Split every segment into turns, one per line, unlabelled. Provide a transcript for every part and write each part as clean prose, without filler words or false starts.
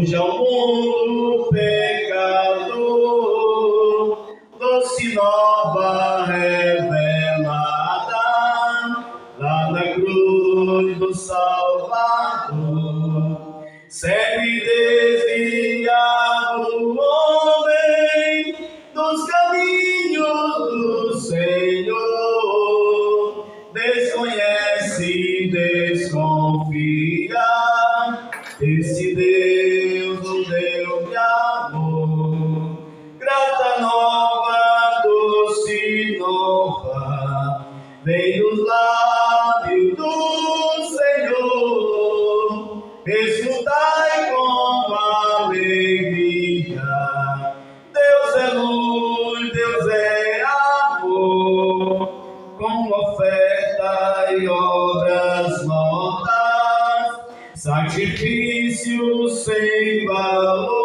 Hoje ao mundo pecador, doce nova revelada, lá na cruz do Salvador. Sempre desviado o homem dos caminhos do Senhor, desconhece, desconfia desse Deus, um Deus de amor. Grata nova, doce nova, vem dos lábios do Senhor. Escutai com alegria, Deus é luz, Deus é amor, com oferta e obras mortas, sacrifício sem valor.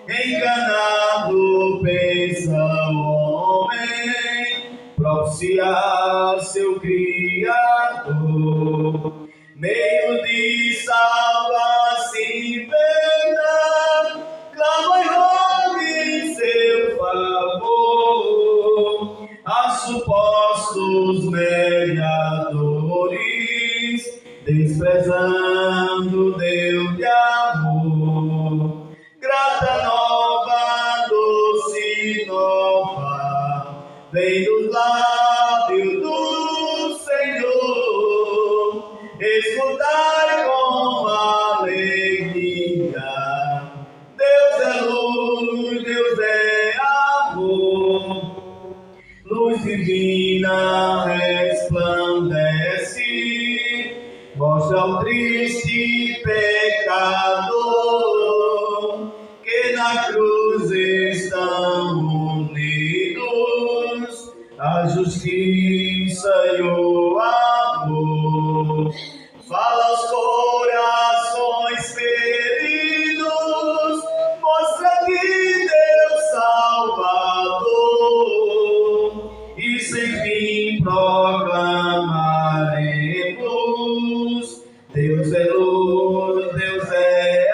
Enganado pensa o homem, propiciar seu Criador. Meio de salva-se em pena, clama e rogue em seu favor a supostos mediadores, desprezando Deus de amor. Grata nova, doce nova, vem dos lábios do Senhor. Escutai com alegria, Deus é luz, Deus é amor. Luz divina resplandece, mostra ao triste pecador que na cruz estão unidos a justiça e o amor. Fala aos corações feridos, mostra que Deus Salvador, e sem fim proclamaremos: Deus é luz, Deus é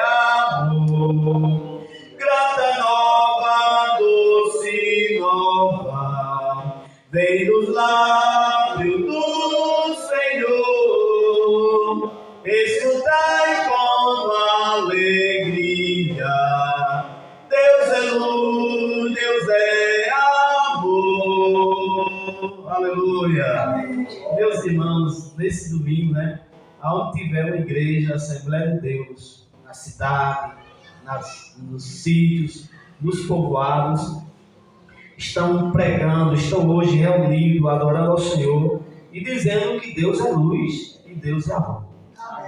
amor. Grata nova, doce nova, vem dos lábios do Senhor. Escutai com alegria, Deus é luz, Deus é amor. Aleluia. Meus irmãos, nesse domingo, aonde tiver uma igreja, Assembleia de Deus, na cidade, nos sítios, nos povoados, estão pregando, estão hoje reunidos, adorando ao Senhor e dizendo que Deus é luz e Deus é amor.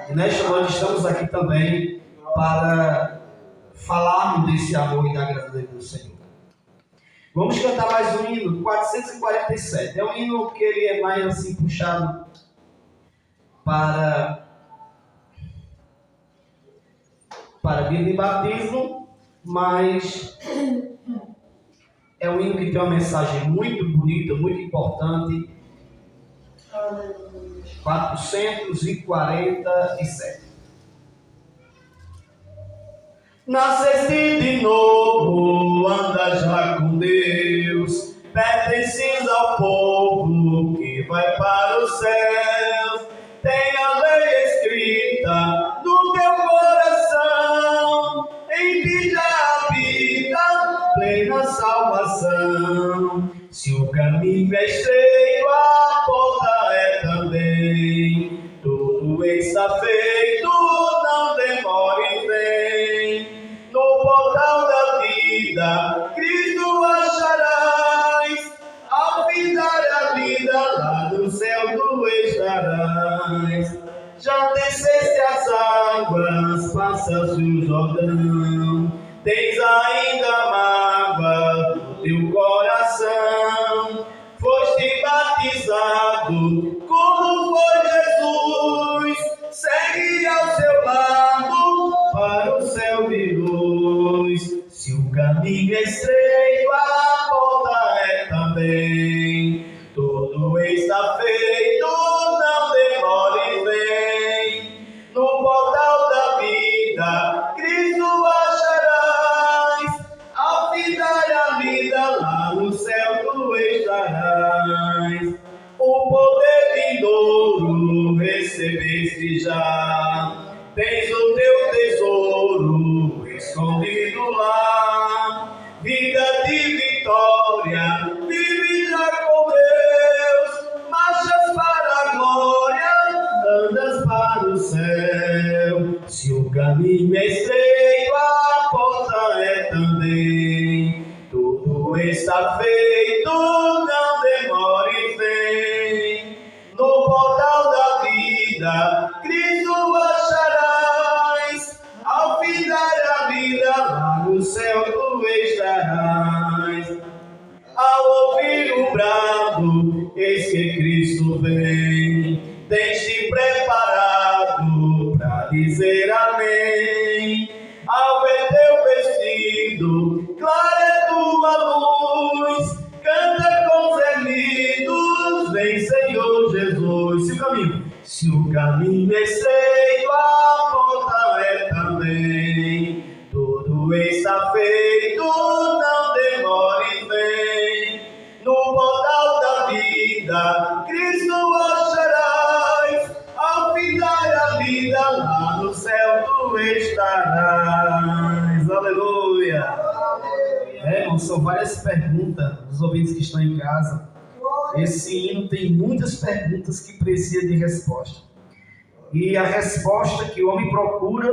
E nesta noite estamos aqui também para falarmos desse amor e da grandeza do Senhor. Vamos cantar mais um hino, 447. É um hino que ele é mais assim puxado para vida de batismo, mas é um hino que tem uma mensagem muito bonita, muito importante. 447. Nasceste de novo, anda já com Deus, pertences ao povo que vai para o céu. Tem a lei escrita no teu coração, em ti já habita plena salvação. Se o caminho é estreito, a porta é também. Tudo está feito, não demore, vem. No portal da vida, Cristo acharás. Ao findar a vida, lá no céu tu estarás. Já desceste as águas, passas o Jordão. Tens ainda mágoa no teu coração. Foste batizado como foi Jesus. Segue ao seu lado para o céu de luz. Se o caminho é estreito, a porta é também. Tudo está feito, não demore, vem. No portal da vida, já tens o teu tesouro escondido lá. Vida de vitória, vive já com Deus, marchas para a glória, andas para o céu. Se o caminho é estreito, a porta é também. Tudo está feito, não demore, vem. No portal da vida, Cristo acharás. Ao findar a vida, lá no céu tu estarás. Ao ouvir o brado, eis que Cristo vem. Tens-te preparado para dizer amém. Alvo é teu vestido, clara é tua luz. Canta com gemidos, vem Senhor Jesus. Se o caminho é estreito, a porta é também. Tudo está feito, não demore, vem. No portal da vida, Cristo acharás. Ao findar a vida, lá no céu tu estarás. Aleluia. Irmão, são várias perguntas dos ouvintes que estão em casa. Esse hino tem muitas perguntas que precisam de resposta. E a resposta que o homem procura,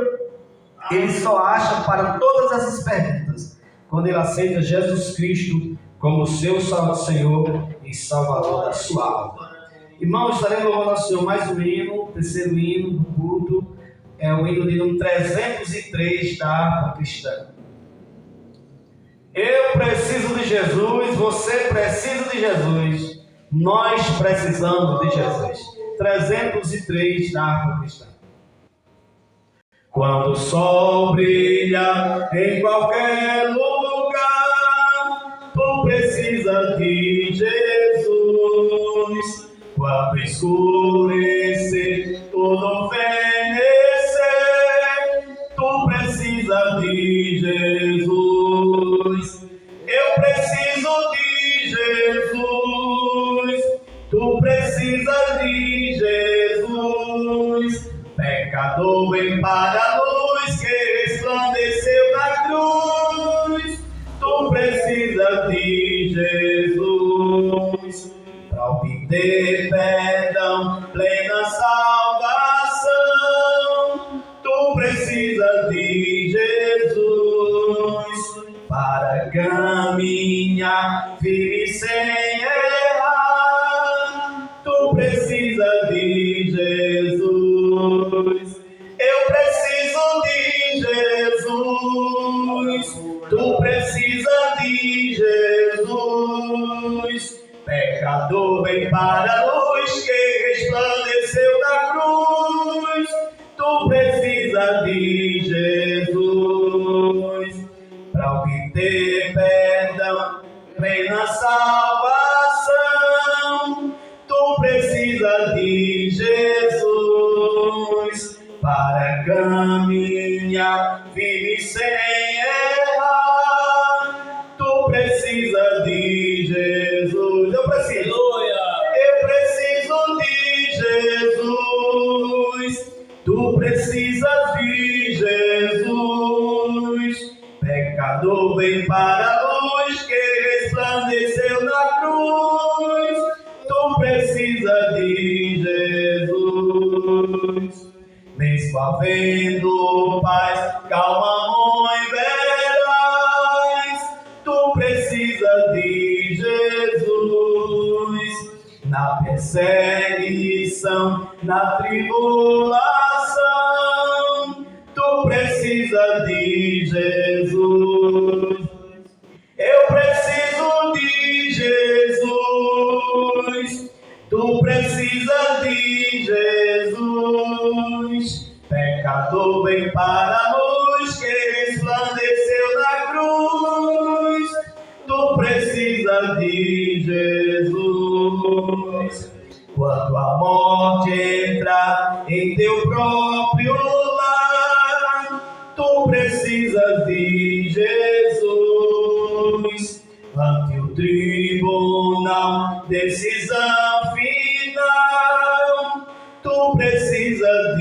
ele só acha para todas essas perguntas quando ele aceita Jesus Cristo como seu Senhor e Salvador da sua alma. Irmãos, estaremos louvando ao Senhor mais um hino, o terceiro hino do culto, é o hino de número 303 da harpa cristã. Eu preciso de Jesus, você precisa de Jesus, nós precisamos de Jesus. 303 da harpa cristã. Quando o sol brilha em qualquer lugar, tu precisa de Jesus. Quando escurecer, tudo fenecer, tu precisa de Jesus. Eu preciso de Jesus. Tu precisa de Jesus. Pecador, vem para a luz que resplandeceu na cruz. Tu precisa de Jesus. Para obter perdão, plena salvação, tu precisa de Jesus. Para caminhar firme sem errar, tu precisa de Jesus. Eu preciso de Jesus. Tu precisa de Jesus. Pecador, vem para a luz que resplandeceu na cruz. Tu precisa de Jesus. Para obter perdão, plena salvação, tu precisa de Jesus. Para caminhar firme sem errar, tu precisa de Jesus. Eu preciso de Jesus. Tu precisas de Jesus. Pecador, vem para a luz que resplandeceu na cruz. Tu precisa de Jesus. Mesmo havendo paz, calma, mãe, verás. Tu precisa de Jesus. Na perseguição, na tribulação, tu precisa de Jesus. Eu preciso de Jesus. Tu precisa de Jesus. Pecador, vem para a luz que resplandeceu na cruz. Tu precisa de Jesus. Quando a morte entra em teu próprio lar, tu precisa de Jesus. Ante o tribunal, decisão final, tu precisa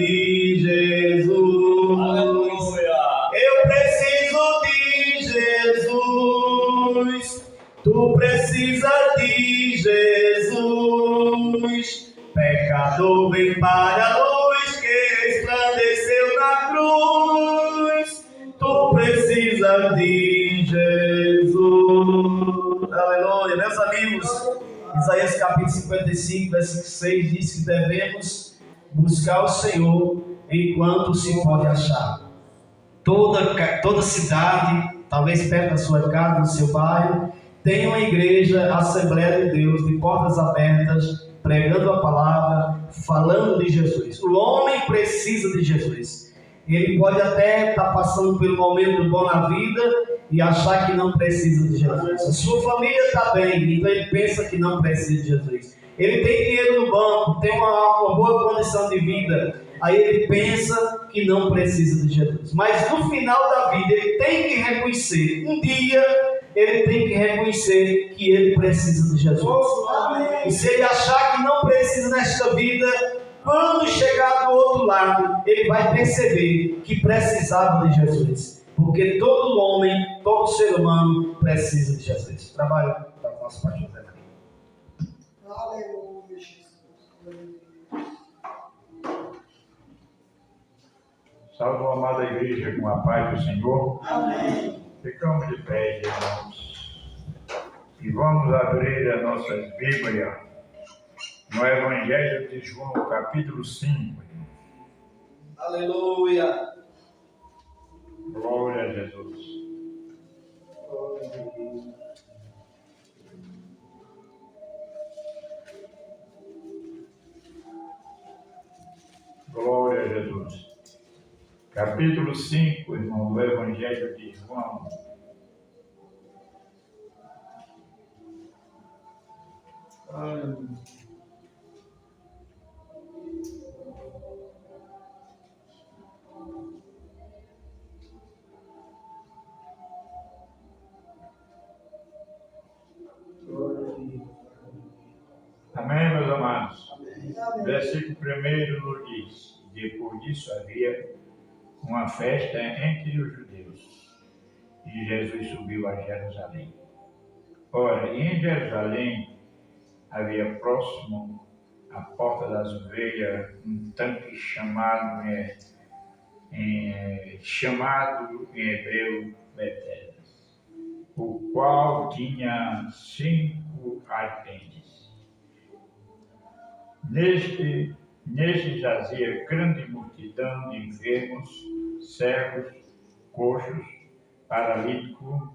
glória de Jesus. Aleluia. Meus amigos, Isaías capítulo 55, versículo 6 diz que devemos buscar o Senhor enquanto se pode achar. Toda cidade, talvez perto da sua casa, do seu bairro, tem uma igreja, Assembleia de Deus, de portas abertas, pregando a palavra, falando de Jesus. O homem precisa de Jesus. Ele pode até estar passando por um momento bom na vida e achar que não precisa de Jesus. A sua família está bem, então ele pensa que não precisa de Jesus. Ele tem dinheiro no banco, tem uma boa condição de vida, aí ele pensa que não precisa de Jesus. Mas no final da vida ele tem que reconhecer, um dia ele tem que reconhecer que ele precisa de Jesus. E se ele achar que não precisa nesta vida, quando chegar do outro lado, ele vai perceber que precisava de Jesus. Porque todo homem, todo ser humano precisa de Jesus. Trabalho para o nosso pastor Zé Maria.
Aleluia, Jesus.
Salve a amada igreja com a paz do Senhor.
Amém.
Ficamos de pé, irmãos. E vamos abrir as nossas Bíblias no Evangelho de João, capítulo 5.
Aleluia.
Glória a Jesus. Glória a Jesus. Capítulo 5, irmão, do Evangelho de João. Amém, meus amados?
Amém.
Versículo 1 nos diz: depois disso havia uma festa entre os judeus, e Jesus subiu a Jerusalém. Ora, em Jerusalém havia próximo à porta das ovelhas um tanque chamado em hebreu Betesda, o qual tinha 5 arquentes. Neste jazia grande multidão de enfermos, cegos, coxos, paralíticos,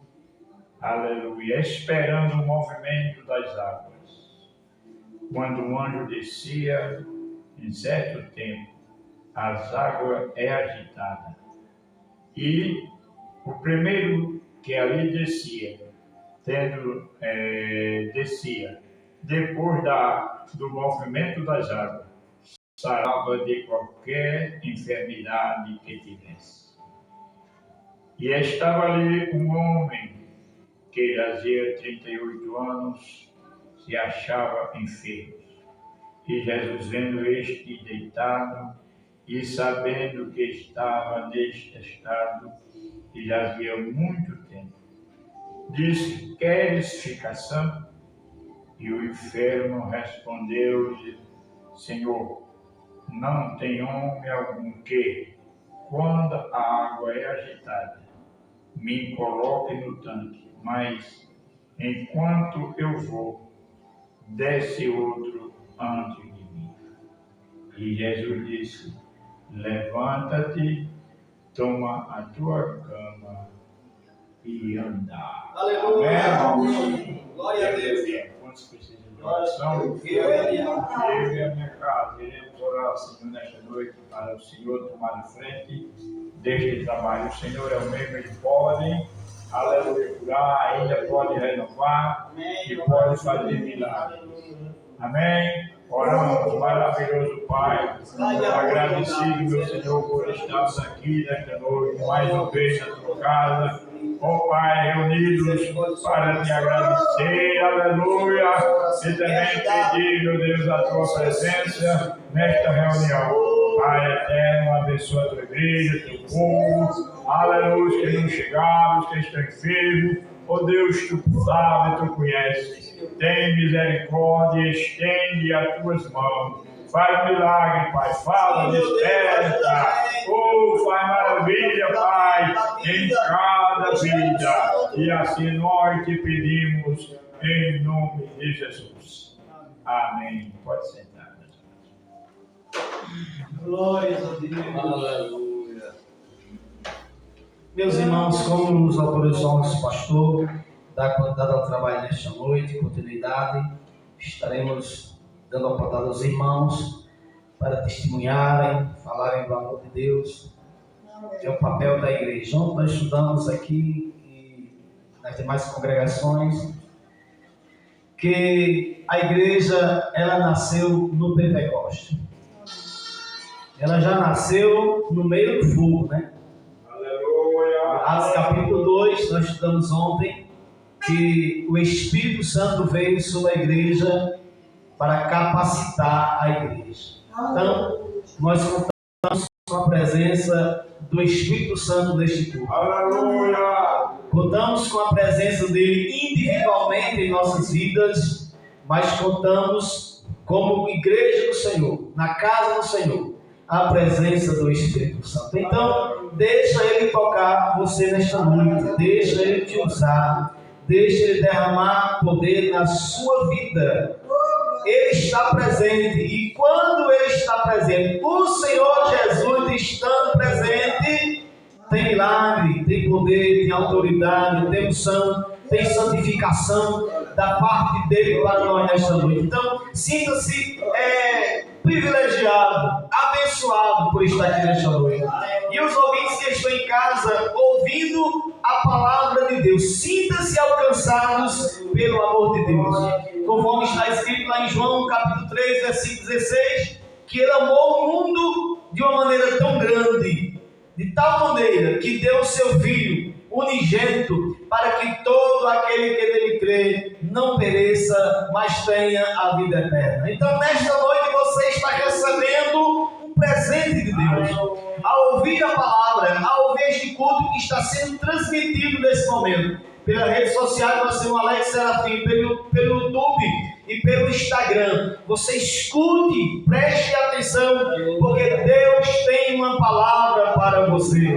aleluia, esperando o movimento das águas. Quando um anjo descia, em certo tempo, as águas é agitada. E o primeiro que ali descia, depois do movimento das águas, sarava de qualquer enfermidade que tivesse. E estava ali um homem que fazia 38 anos, se achava enfermo. E Jesus, vendo este deitado, e sabendo que estava neste estado, e jazia muito tempo, disse: queres ficar são? E o enfermo respondeu-lhe: Senhor, não tem homem algum que, quando a água é agitada, me coloque no tanque, mas enquanto eu vou, desce outro antes de mim. E Jesus disse: levanta-te, toma a tua cama e anda.
Aleluia.
Amém.
Glória a Deus.
Quantos precisam de oração?
Eu e a
minha casa iremos orar, Senhor, nesta noite, para o Senhor tomar a frente deste trabalho. O Senhor é o mesmo, Ele pode, aleluia, curar, ainda pode renovar e pode fazer milagres. Amém? Oramos, maravilhoso Pai, agradecido, meu Senhor, por estarmos aqui nesta noite, mais uma vez na tua casa. Ó Pai, reunidos para te agradecer, aleluia, e também pedir, meu Deus, a tua presença nesta reunião. Pai eterno, abençoa a tua igreja, teu povo, aleluia, que não chegaram, os que estão enfermos. Ó Deus, tu sabes, tu conheces. Tem misericórdia, estende as tuas mãos. Faz milagre, Pai. Fala, desperta. Oh, faz maravilha, Pai, em cada vida. E assim nós te pedimos em nome de Jesus. Amém. Pode sentar.
Glórias a Deus. Aleluia. Meus irmãos, como nos autorizou nosso pastor, dar continuidade ao trabalho nesta noite, continuidade, estaremos dando a oportunidade aos irmãos para testemunharem, falarem do amor de Deus, que é o papel da igreja. Ontem nós estudamos aqui e nas demais congregações que a igreja, ela nasceu no Pentecoste. Ela já nasceu no meio do fogo, né?
Aleluia.
Atos capítulo 2, nós estudamos ontem que o Espírito Santo veio sobre a igreja para capacitar a igreja. Então, nós contamos com a presença do Espírito Santo neste culto.
Aleluia.
Contamos com a presença dele individualmente em nossas vidas, mas contamos como igreja do Senhor, na casa do Senhor, a presença do Espírito Santo. Então, deixa ele tocar você nesta noite, deixa ele te usar, deixa ele derramar poder na sua vida. Ele está presente, e quando ele está presente, o Senhor Jesus estando presente, tem milagre, tem poder, tem autoridade, tem unção, tem santificação da parte dele para nós nesta noite. Então, sinta-se privilegiado, abençoado por estar aqui nesta noite. E os ouvintes que estão em casa ouvindo a palavra de Deus, sinta-se alcançados pelo amor de Deus. Conforme está escrito lá em João capítulo 3, versículo 16, que ele amou o mundo de uma maneira tão grande, de tal maneira que deu o seu Filho unigênito, para que todo aquele que nele crê não pereça, mas tenha a vida eterna. Então, nesta noite você está recebendo um presente de Deus. Ao ouvir a palavra, ao ouvir este culto que está sendo transmitido nesse momento, pela rede social, você o Alex Serafim, pelo YouTube e pelo Instagram, você escute, preste atenção, porque Deus tem uma palavra para você.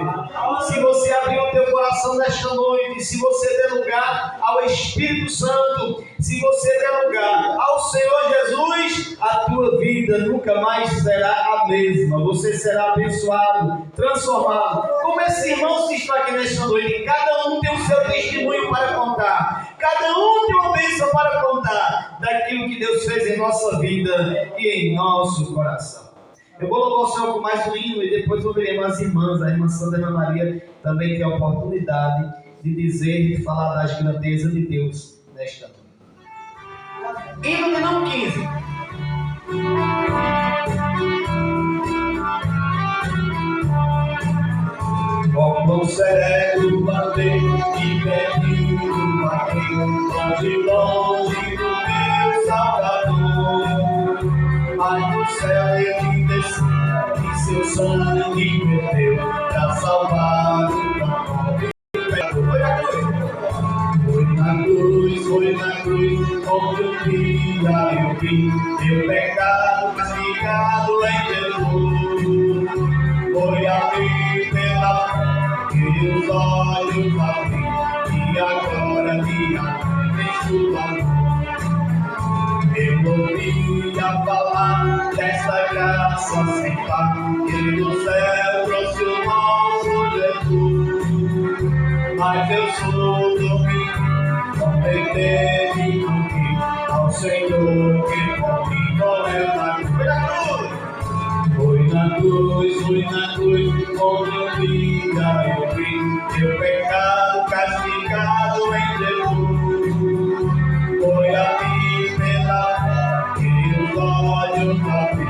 Se você abrir o teu coração nesta noite, se você der lugar ao Espírito Santo, se você der lugar ao Senhor Jesus, a tua vida nunca mais será a mesma. Você será abençoado, transformado. Como esses irmãos que estão aqui nesta noite, cada um tem o seu testemunho para contar, cada um tem uma bênção para contar daquilo que Deus fez em nossa vida e em nosso coração. Eu vou louvar o Senhor com mais um hino e depois ouviremos as irmãs. A irmã Sandra Ana Maria também tem a oportunidade de dizer e falar das grandezas de Deus nesta noite. Hino de número 15. Ó pão sereno bater e perdido bater, longe, longe do meu Salvador. Ai, do céu ele desceu e seu sangue verteu para salvar o pobre pecador. Foi na cruz, onde um dia eu vi meu pecado castigado em Jesus. Foi ali pela fé que os olhos abri, e agora minha mãe vem sua mão. Eu ouvia falar desta graça sem par, que do céu trouxe o nosso Jesus. Mas eu sou domingo, não pertence ao Senhor que por mim morreu na cruz. Foi na cruz, onde um dia eu vi meu pecado castigado em Jesus. Foi ali pela fé que os olhos abri,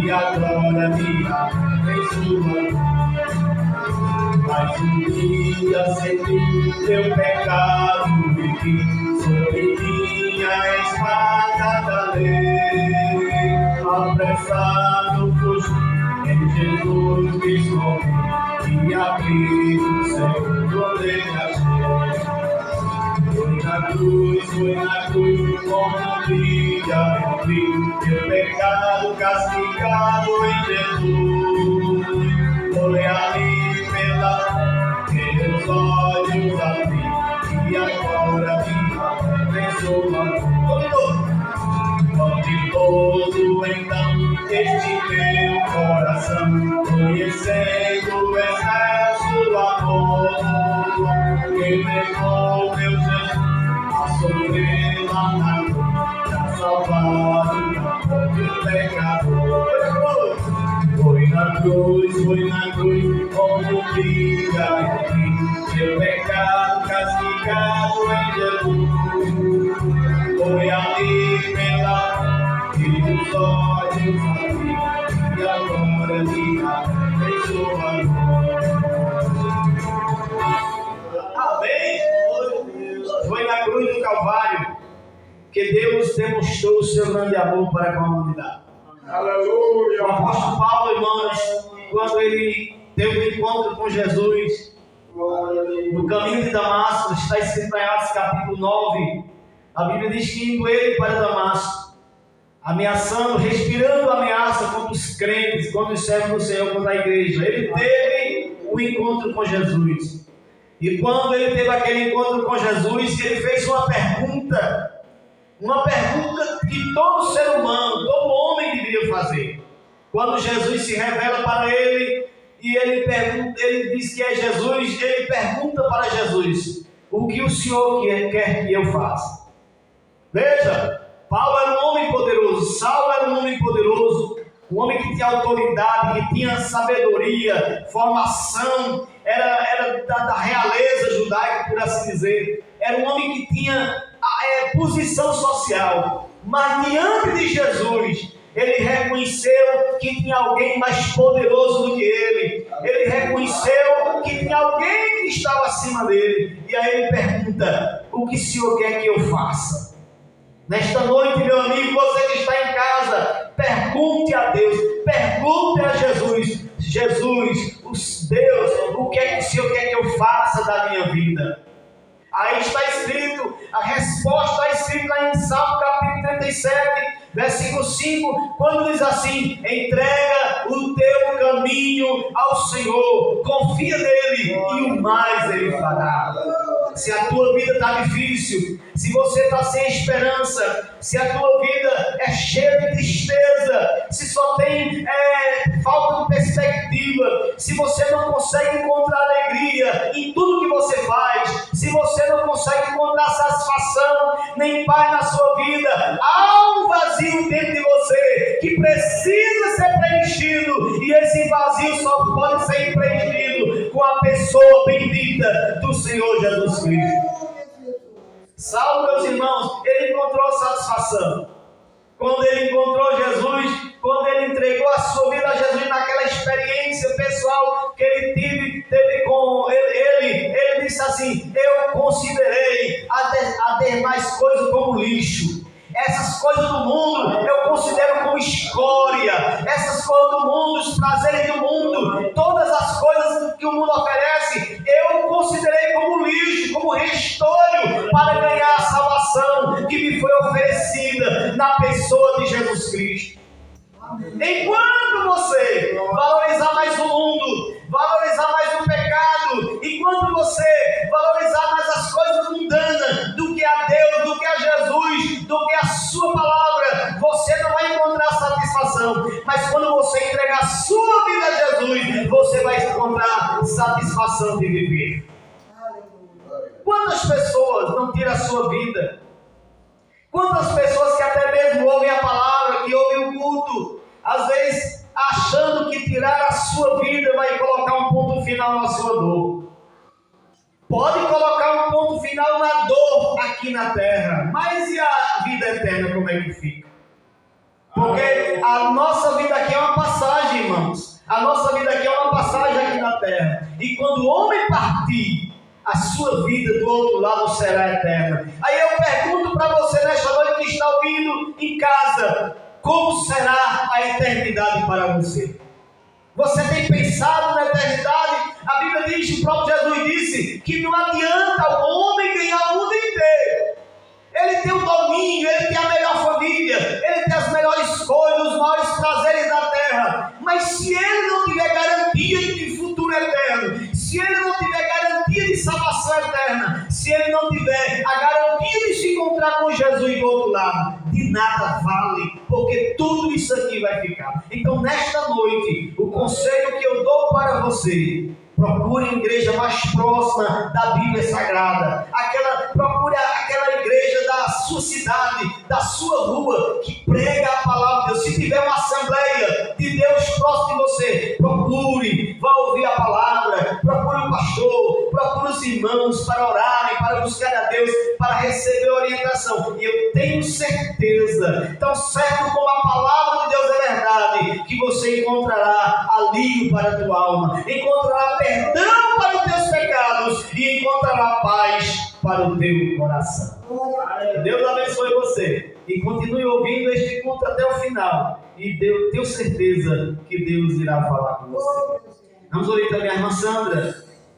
e agora minha vem sua mão. Mas um dia senti meu pecado vivi, sobre minha espada da lei. Apressado fugi, em Jesus quis morrer, e abrir o céu, poder achei. Foi na cruz, como um dia eu vi meu pecado castigado em Jesus. Foi ali pela fé que os olhos coração, conhecendo o excesso amor que levou meu Jesus a sofrer lá na cruz, pra salvar o pecador. Foi na cruz, como briga meu pecado castigado em Jesus. Foi ali pela que os olhos abriram e agora me abençoa. Amém? Foi na cruz do Calvário que Deus demonstrou o seu grande amor para com a humanidade.
Aleluia!
O apóstolo Paulo, irmãos, quando ele teve um encontro com Jesus no caminho de Damasco, está escrito em Atos capítulo 9, a Bíblia diz que indo ele para Damasco, ameaçando, respirando ameaça contra os crentes, contra os servos do Senhor, contra a igreja, ele teve um encontro com Jesus. E quando ele teve aquele encontro com Jesus, ele fez uma pergunta que todo ser humano, todo homem deveria fazer. Quando Jesus se revela para ele e ele diz que é Jesus, ele pergunta para Jesus: o que o Senhor quer que eu faça? Veja, Paulo era um homem poderoso, Saulo era um homem poderoso, um homem que tinha autoridade, que tinha sabedoria, formação, era da realeza judaica, por assim dizer. Era um homem que tinha posição social, mas diante de Jesus, ele reconheceu que tinha alguém mais poderoso do que ele. Ele reconheceu que tinha alguém que estava acima dele. E aí ele pergunta: o que o Senhor quer que eu faça? Nesta noite, meu amigo, você que está em casa, pergunte a Deus, pergunte a Jesus: Jesus, Deus, o que é que o Senhor quer que eu faça da minha vida? Aí está escrito, a resposta está escrita lá em Salmo capítulo 37, versículo 5, quando diz assim: entrega o teu caminho ao Senhor, confia nele e o mais ele fará. Se a tua vida está difícil, se você está sem esperança, se a tua vida é cheia de tristeza, se só tem falta de perspectiva, se você não consegue encontrar alegria em tudo que você faz, se você não consegue encontrar satisfação nem paz na sua vida, há um vazio dentro de você que precisa ser preenchido, e esse vazio só pode ser preenchido com a pessoa bendita do Senhor Jesus Cristo. Saulo, meus irmãos, ele encontrou satisfação quando ele encontrou Jesus, quando ele entregou a sua vida a Jesus, naquela experiência pessoal que ele teve com ele disse assim: eu considerei as demais coisas como lixo. Essas coisas do mundo eu considero como escória. Essas coisas do mundo, os prazeres do mundo, todas as coisas que o mundo oferece, eu considerei como lixo, como restolho para ganhar a salvação que me foi oferecida na pessoa de Jesus Cristo. Enquanto você valorizar mais o mundo, valorizar mais o pecado, enquanto você valorizar mais as coisas mundanas do que a Deus, do que a Jesus, do que a sua palavra, você não vai encontrar satisfação. Mas quando você entregar a sua vida a Jesus, você vai encontrar satisfação de viver. Quantas pessoas não tiram a sua vida? Quantas pessoas que até mesmo ouvem a palavra, que ouvem o culto, às vezes achando que tirar a sua vida vai colocar um ponto final na sua dor. Pode colocar um ponto final na dor aqui na terra, mas e a vida eterna, como é que fica? Porque a nossa vida aqui é uma passagem, irmãos. A nossa vida aqui é uma passagem aqui na terra. E quando o homem partir, a sua vida do outro lado será eterna. Aí eu pergunto para você nesta noite que está ouvindo em casa: como será a eternidade para você? Você tem pensado na eternidade? A Bíblia diz, o próprio Jesus disse, que não adianta o homem ganhar o mundo inteiro. Ele tem o domínio, ele tem a melhor família, ele tem as melhores coisas, os maiores prazeres da terra. Mas se ele não tiver garantia de futuro eterno, se ele não tiver garantia de salvação eterna, se ele não tiver a garantia de se encontrar com Jesus do outro lado, de nada vale, porque tudo isso aqui vai ficar. Então, nesta noite, o o conselho que eu dou para você: procure a igreja mais próxima da Bíblia Sagrada. Procure aquela igreja da sua cidade, da sua rua, que prega a palavra de Deus. Se tiver uma assembleia de Deus próximo de você, procure, vá ouvir a palavra, procure o pastor, procure os irmãos para orarem, para buscar a Deus, para receber orientação. E eu tenho certeza, tão certo como a palavra de Deus é verdade, que você encontrará alívio para a tua alma, encontrará perdão para os teus pecados e encontrará paz para o teu coração. Deus abençoe você e continue ouvindo este culto até o final, e tenho certeza que Deus irá falar com você. Vamos ouvir também a irmã Sandra,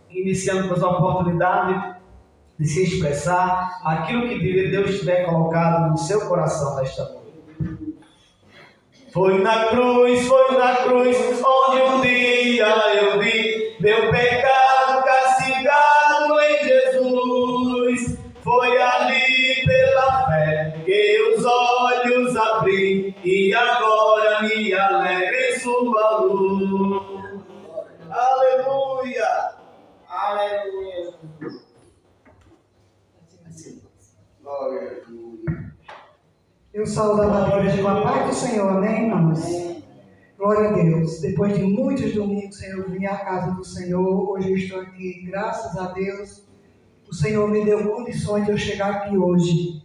iniciando com essa oportunidade de se expressar aquilo que Deus tiver colocado no seu coração nesta noite. Foi na cruz onde um dia eu vi meu pecado castigado em Jesus. Foi ali pela fé que os olhos abri e agora me alegro em sua luz. Aleluia! Aleluia!
Glória a Deus.
Eu saúdo a palavra com a paz do Senhor, amém, irmãos? Glória a Deus. Depois de muitos domingos, Senhor, eu vim à casa do Senhor. Hoje eu estou aqui, graças a Deus. O Senhor me deu condições de eu chegar aqui hoje.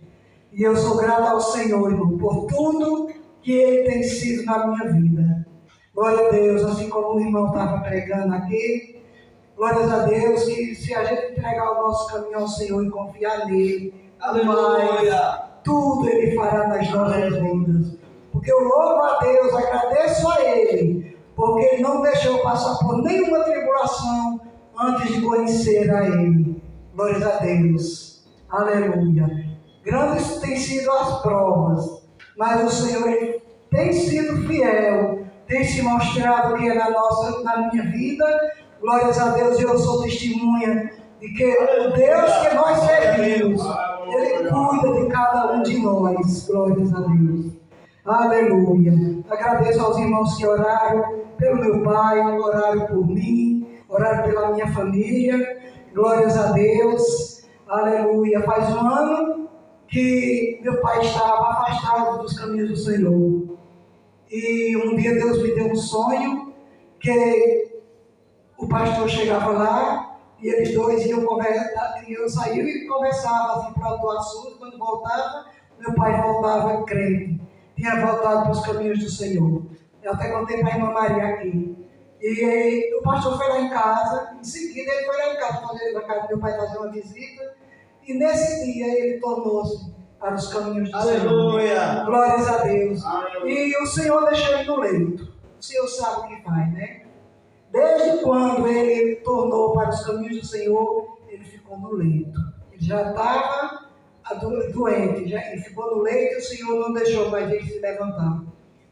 E eu sou grata ao Senhor, irmão, por tudo que Ele tem sido na minha vida. Glória a Deus, assim como o irmão estava pregando aqui. Glórias a Deus, que se a gente entregar o nosso caminho ao Senhor e confiar nele,
Aleluia!
Tudo Ele fará nas nossas vidas. Porque eu louvo a Deus, agradeço a Ele, porque Ele não deixou passar por nenhuma tribulação antes de conhecer a Ele. Glórias a Deus. Aleluia. Grandes têm sido as provas, mas o Senhor Ele tem sido fiel, tem se mostrado que é na minha vida. Glórias a Deus, eu sou testemunha de que o Deus que nós servimos, Ele cuida de cada um de nós. Glórias a Deus. Aleluia. Agradeço aos irmãos que oraram pelo meu pai, oraram por mim, oraram pela minha família. Glórias a Deus. Aleluia. Faz um ano que meu pai estava afastado dos caminhos do Senhor. E um dia Deus me deu um sonho que o pastor chegava lá e eles dois iam conversar, e eu saía e conversava assim para o assunto. Quando voltava, meu pai voltava crente, tinha voltado para os caminhos do Senhor. Eu até contei para a irmã Maria aqui. E o pastor foi lá em casa, em seguida ele foi lá em casa, na casa do meu pai fazer uma visita, e nesse dia ele tornou-se para os caminhos do
Aleluia.
Senhor. Glórias a Deus.
Aleluia.
E o Senhor deixou ele no leito. O Senhor sabe o que faz, né? Desde quando ele tornou para os caminhos do Senhor, ele ficou no leito. Ele já estava doente, ele ficou no leito e o Senhor não deixou mais ele se levantar.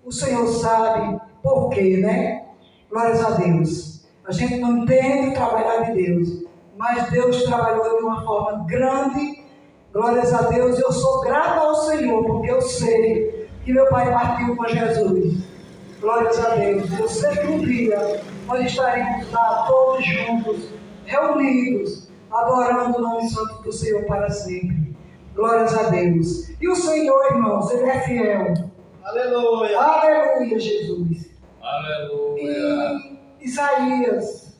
O Senhor sabe por quê, né? Glórias a Deus. A gente não entende o trabalhar de Deus, mas Deus trabalhou de uma forma grande. Glórias a Deus. Eu sou grata ao Senhor, porque eu sei que meu pai partiu com Jesus. Glórias a Deus. Eu sei que um dia nós estaremos lá todos juntos, reunidos, adorando o nome santo do Senhor para sempre. Glórias a Deus. E o Senhor, irmãos, Ele é fiel.
Aleluia.
Aleluia, Jesus.
Aleluia.
E Isaías,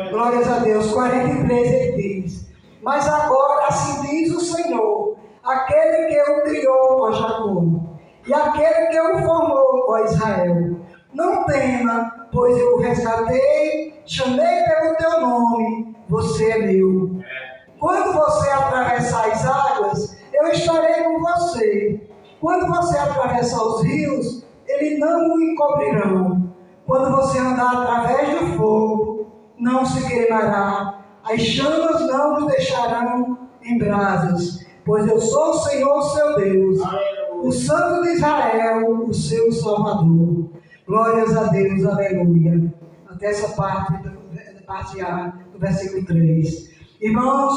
glórias a Deus, 43 ele diz: mas agora assim diz o Senhor, aquele que o criou, ó Jacó, e aquele que o formou, ó Israel, não tema, pois eu o resgatei, chamei pelo teu nome, você é meu. Quando você atravessar as águas, eu estarei com você. Quando você atravessar os rios, eles não o encobrirão. Quando você andar através do fogo, não se queimará. As chamas não nos deixarão em brasas. Pois eu sou o Senhor, seu Deus, o Santo de Israel, o seu Salvador. Glórias a Deus, aleluia. Até essa parte A do versículo 3. Irmãos,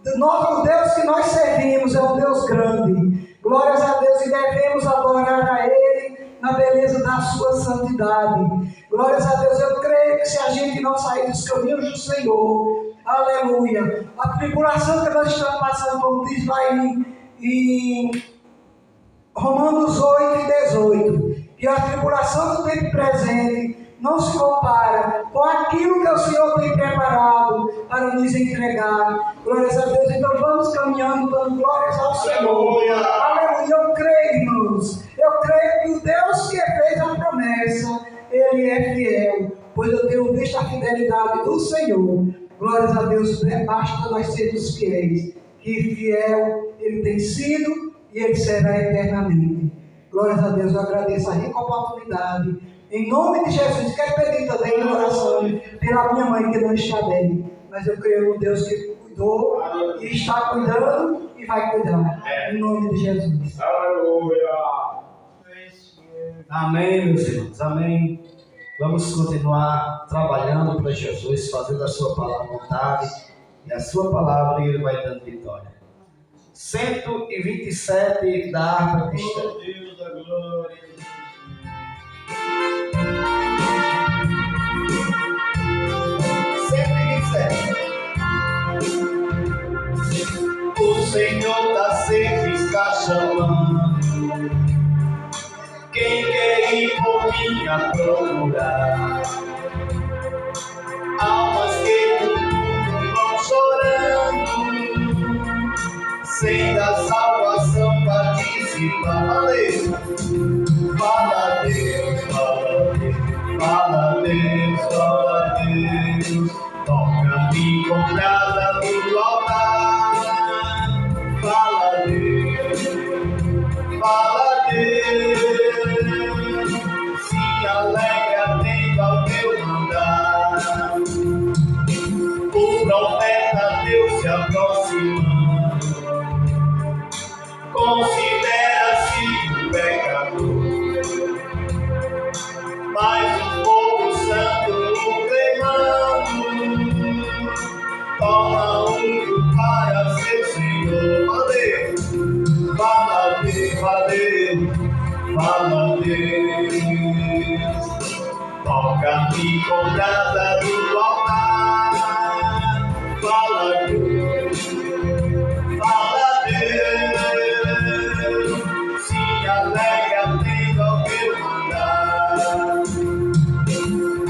o Deus que nós servimos é um Deus grande. Glórias a Deus, e devemos adorar a Ele na beleza da sua santidade. Glórias a Deus, eu creio que se a gente não sair dos caminhos do Senhor, aleluia, a tribulação que nós estamos passando, como diz lá em Romanos 8 e 18, que a tribulação do tempo presente não se compara com aquilo que o Senhor tem preparado para nos entregar. Glórias a Deus. Então vamos caminhando, dando glórias ao Senhor. Aleluia. Eu creio, irmãos. Eu creio que o Deus que fez a promessa, Ele é fiel. Pois eu tenho visto a fidelidade do Senhor. Glórias a Deus. Basta nós sermos fiéis. Que fiel Ele tem sido e Ele será eternamente. Glórias a Deus. Eu agradeço a rica oportunidade. Em nome de Jesus, quero pedir também em oração pela minha mãe que não está bem. Mas eu creio no Deus que cuidou e está cuidando e vai cuidar. Em nome de Jesus.
Aleluia.
Amém, meus irmãos. Amém. Vamos continuar trabalhando para Jesus, fazendo a sua palavra vontade. E a sua palavra Ele vai dando vitória. 127 da harpa cristã.
Deus da glória.
O Senhor da sempre está chamando. Quem quer ir por mim a procurar? Almas que no mundo vão chorando, sem da salvação participar. Aleluia. Fala Deus, fala Deus, fala Deus, fala Deus. Toca-me com brasa do altar. Fala Deus, fala Deus. Se alegra atento ao teu mandar. O profeta Deus se aproximando, considera-se um pecador. Mas o povo santo o clamando, toma um para seu Senhor. Fala Deus, fala Deus, fala Deus. Toca-me com brasa do altar. Fala Deus, fala Deus. Se alegra atento ao teu mandar.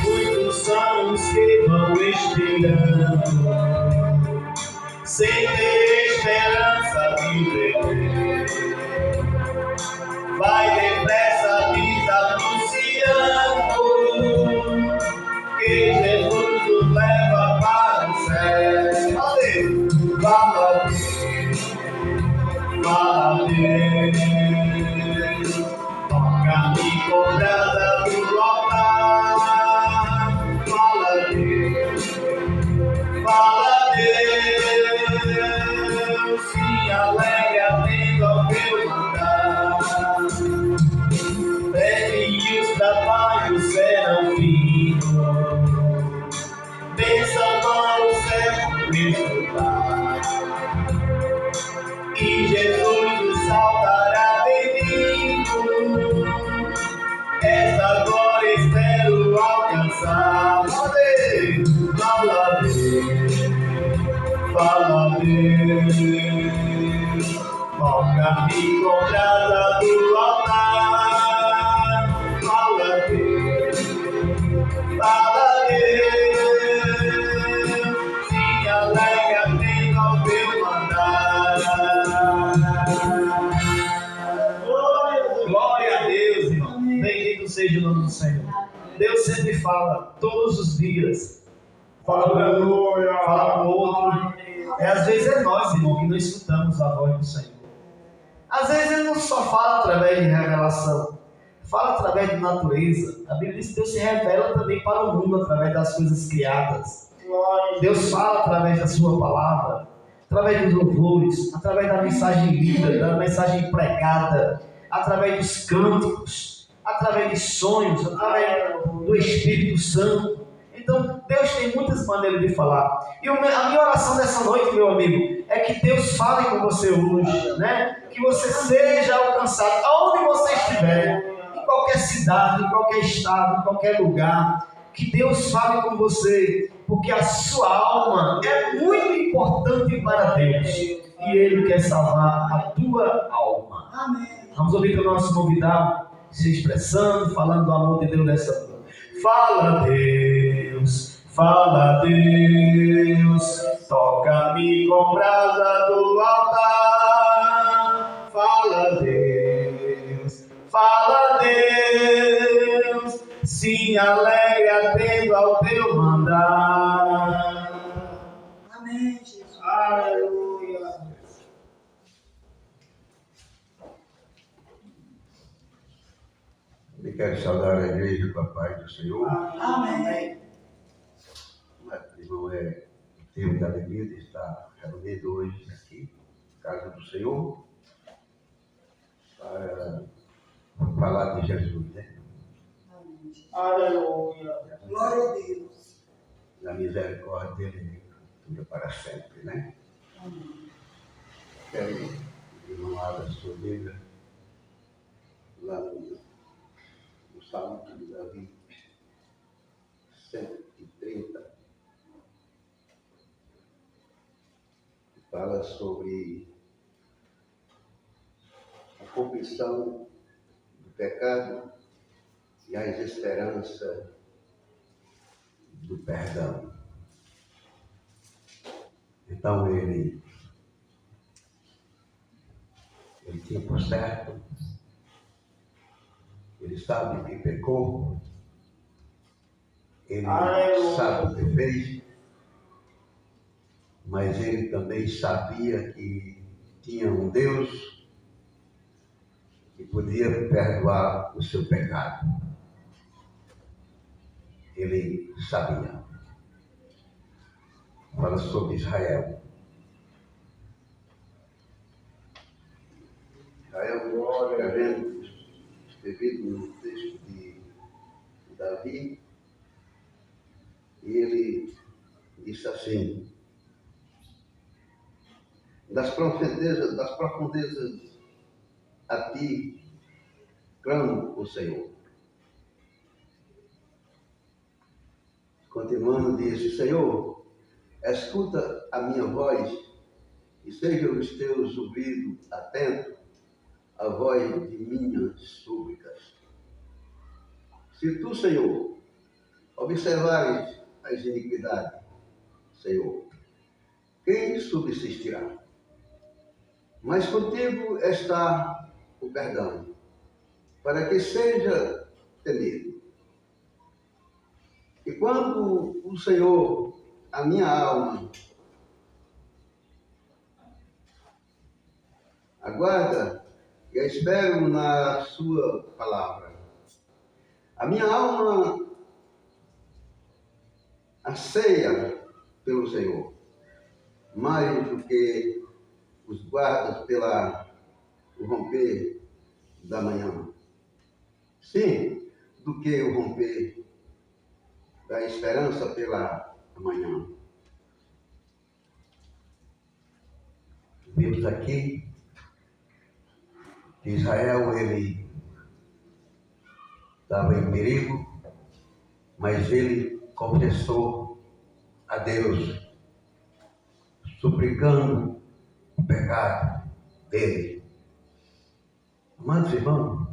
Muitos são os que vão esperando, sem ter esperança de viver. Vai depressa lhes anunciando que Jesus nos leva para o céu. Fala Deus, fala Deus. Toca-me com brasa do altar. Fala Deus, fala Deus. Se alegra atento ao teu mandar. Bebe e os trabalhos serão findos. Bênção para o céu desfrutar. E Jesus nos salvará bem-vindo. Esta glória espero alcançar. Fala Deus, fala Deus. Toca-me com brasa do altar. Fala Deus, fala Deus. Se alegra atento ao teu mandar. Glória a Deus, irmão. Bendito seja o nome do Senhor. Deus sempre fala, todos os dias. Fala para um, fala para o outro. Às vezes é nós, irmão, que não escutamos a voz do Senhor. Às vezes Ele não só fala através de revelação, fala através de natureza. A Bíblia diz que Deus se revela também para o mundo através das coisas criadas. Deus fala através da sua palavra, através dos louvores, através da mensagem lida, da mensagem pregada, através dos cânticos, através de sonhos, através do Espírito Santo. Então, Deus tem muitas maneiras de falar. E a minha oração dessa noite, meu amigo, é que Deus fale com você hoje, né? Que você seja alcançado, aonde você estiver, em qualquer cidade, em qualquer estado, em qualquer lugar. Que Deus fale com você, porque a sua alma é muito importante para Deus. E Ele quer salvar a tua alma.
Amém.
Vamos ouvir o nosso convidado se expressando, falando do amor de Deus nessa noite. Fala, Deus, toca-me com brasa do altar. Fala, Deus, sim, alegre atendo ao teu mandar.
Amém, Jesus.
Aleluia.
Eu quero saudar a igreja com a paz do Senhor.
Amém.
Irmão, é tempo da alegria de estar reunido hoje aqui, na casa do Senhor, para falar de Jesus, né?
Aleluia.
Glória a Deus.
Na misericórdia dele dura para sempre, né?
Amém.
Quero que o irmão abra a sua Bíblia lá no Salmo de Davi 130. Fala sobre a confissão do pecado e as esperanças do perdão. Então ele tinha por certo, ele sabe que pecou, ele sabe o que fez, mas ele também sabia que tinha um Deus que podia perdoar o seu pecado. Ele sabia. Fala sobre Israel. Israel, escrevido no texto de Davi, e ele disse assim: das profundezas a ti clamo, o Senhor. Continuando, disse: Senhor, escuta a minha voz e sejam os teus ouvidos atentos à voz de minhas súplicas. Se tu, Senhor, observares as iniquidades, Senhor, quem subsistirá? Mas contigo está o perdão, para que seja temido. E quando o Senhor, a minha alma, aguarda e espero na sua palavra, a minha alma anseia pelo Senhor, mais do que os guardas o romper da manhã. Sim, do que o romper da esperança pela manhã. Vimos aqui que Israel, ele estava em perigo, mas ele confessou a Deus, suplicando o pecado dele. Amados irmãos,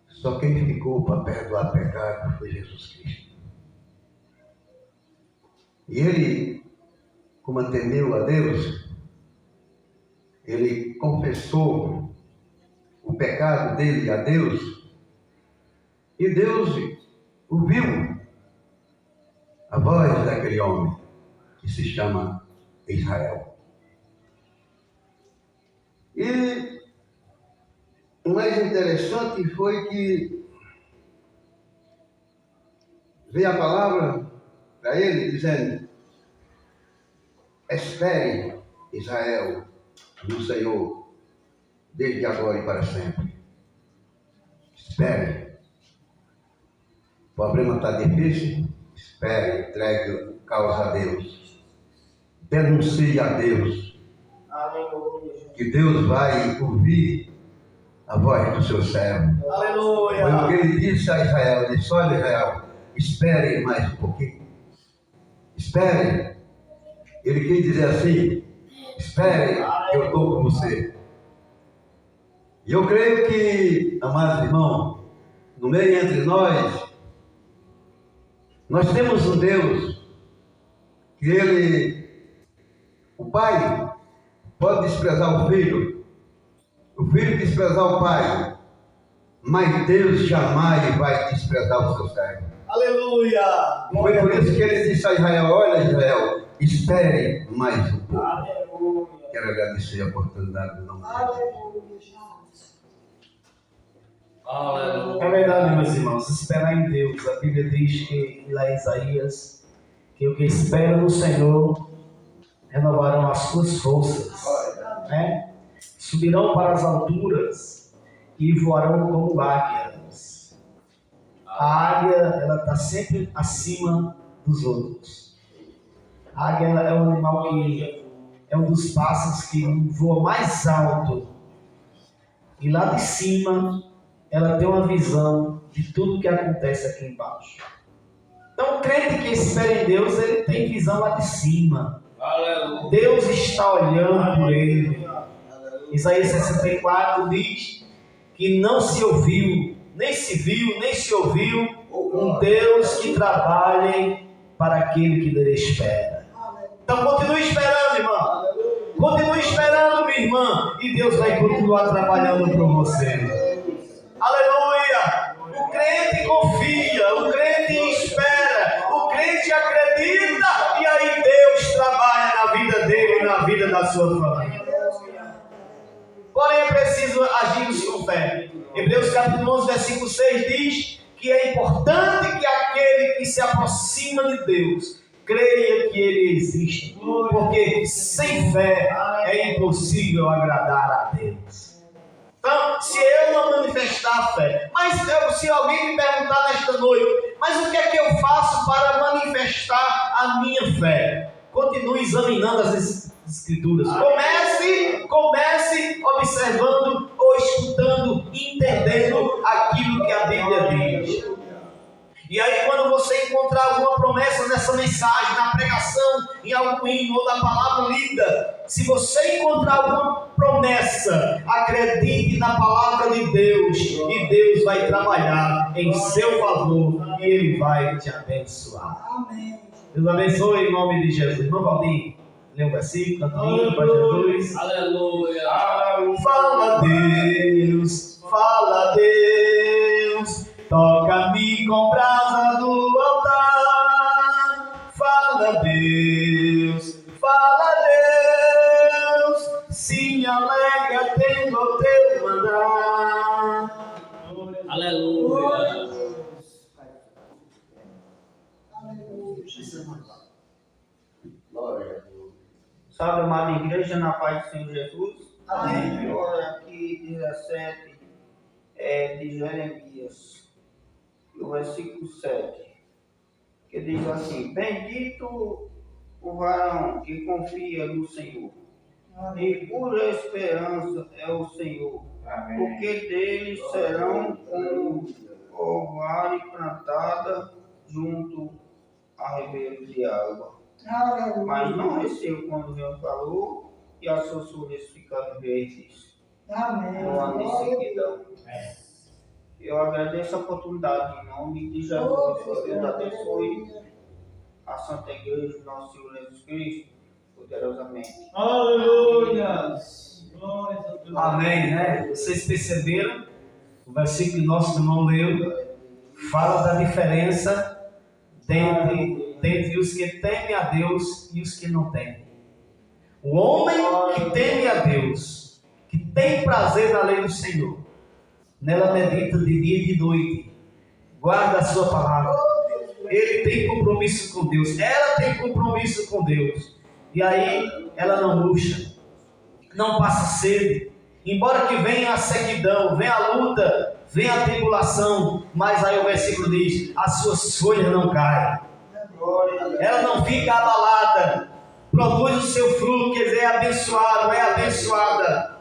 só quem ficou para perdoar pecado foi Jesus Cristo. E ele, como temeu a Deus, ele confessou o pecado dele a Deus, e Deus ouviu a voz daquele homem que se chama Israel. E o mais interessante foi que veio a palavra para ele dizendo: espere, Israel, no Senhor, desde agora e para sempre. Espere. O problema está difícil? Espere, entregue a causa a Deus. Denuncie a Deus.
Aleluia.
Que Deus vai ouvir a voz do seu servo. Foi o
Aleluia.
que ele disse a Israel. Ele disse: olha, Israel, espere mais um pouquinho. Espere. Ele quis dizer assim: espere, que eu estou com você. E eu creio que, amados irmãos, no meio entre nós temos um Deus que Ele, o Pai, pode desprezar o Filho desprezar o Pai, mas Deus jamais vai desprezar o seu servo.
Aleluia.
Foi por isso que Ele disse a Israel: olha, Israel, espere mais um pouco.
Aleluia.
Quero agradecer a oportunidade do nome de
É verdade, meus irmãos, esperar em Deus. A Bíblia diz que, lá em Isaías, que o que espera no Senhor renovarão as suas forças, né? Subirão para as alturas e voarão como águias. A águia, ela está sempre acima dos outros. A águia é um animal que é um dos pássaros que voa mais alto. E lá de cima, ela tem uma visão de tudo que acontece aqui embaixo. Então, o crente que espera em Deus, ele tem visão lá de cima. Deus está olhando por ele. Isaías 64 diz que não se ouviu, nem se viu, nem se ouviu um Deus que trabalhe para aquele que dele espera. Então, continue esperando, irmão. Continue esperando, minha irmã. E Deus vai continuar trabalhando por você. Aleluia! O crente confia, o crente espera, o crente acredita, e aí Deus trabalha na vida dele e na vida da sua família. Porém, é preciso agirmos com fé. Hebreus capítulo 11, versículo 6 diz que é importante que aquele que se aproxima de Deus creia que Ele existe, porque sem fé é impossível agradar a Deus. Então, se eu não manifestar a fé, se alguém me perguntar nesta noite, mas o que é que eu faço para manifestar a minha fé? Continue examinando as Escrituras. Comece observando ou escutando, entendendo aquilo que a Bíblia diz. E aí, quando você encontrar alguma promessa nessa mensagem, na pregação, em algum hino ou na palavra lida, se você encontrar alguma promessa, acredite na palavra de Deus, e Deus vai trabalhar em seu favor e Ele vai te abençoar.
Amém.
Deus abençoe em nome de Jesus. Irmão Valdir, lê um versículo, canta um hino para Jesus.
Aleluia.
Fala Deus, fala Deus, toca-me com brasa do altar. Fala Deus, se alegra tendo o teu mandar.
Aleluia.
Salve, amada igreja, na paz do Senhor Jesus.
Amém.
Olha aqui, 17 de Jeremias, o versículo 7, que diz assim: bendito o varão que confia no Senhor, e pura esperança é o Senhor, porque deles serão como orvalho plantada junto a ribeiros de água. Mas não recebo quando vem o calor e as suas folhas ficam verdes.
Amém.
No ano de sequidão. Eu agradeço a oportunidade em nome de Jesus. Que Deus abençoe a Santa Igreja do nosso Senhor Jesus Cristo poderosamente.
Aleluia.
Amém, né? Vocês perceberam? O versículo que nosso irmão leu fala da diferença dentre os que temem a Deus e os que não temem. O homem que teme a Deus, que tem prazer na lei do Senhor, nela medita de dia e de noite, guarda a sua palavra, ele tem compromisso com Deus, ela tem compromisso com Deus, e aí ela não murcha, não passa sede, embora que venha a sequidão, venha a luta, venha a tribulação, mas aí o versículo diz: as suas folhas não caem, ela não fica abalada, produz o seu fruto, quer dizer, é abençoado, é abençoada.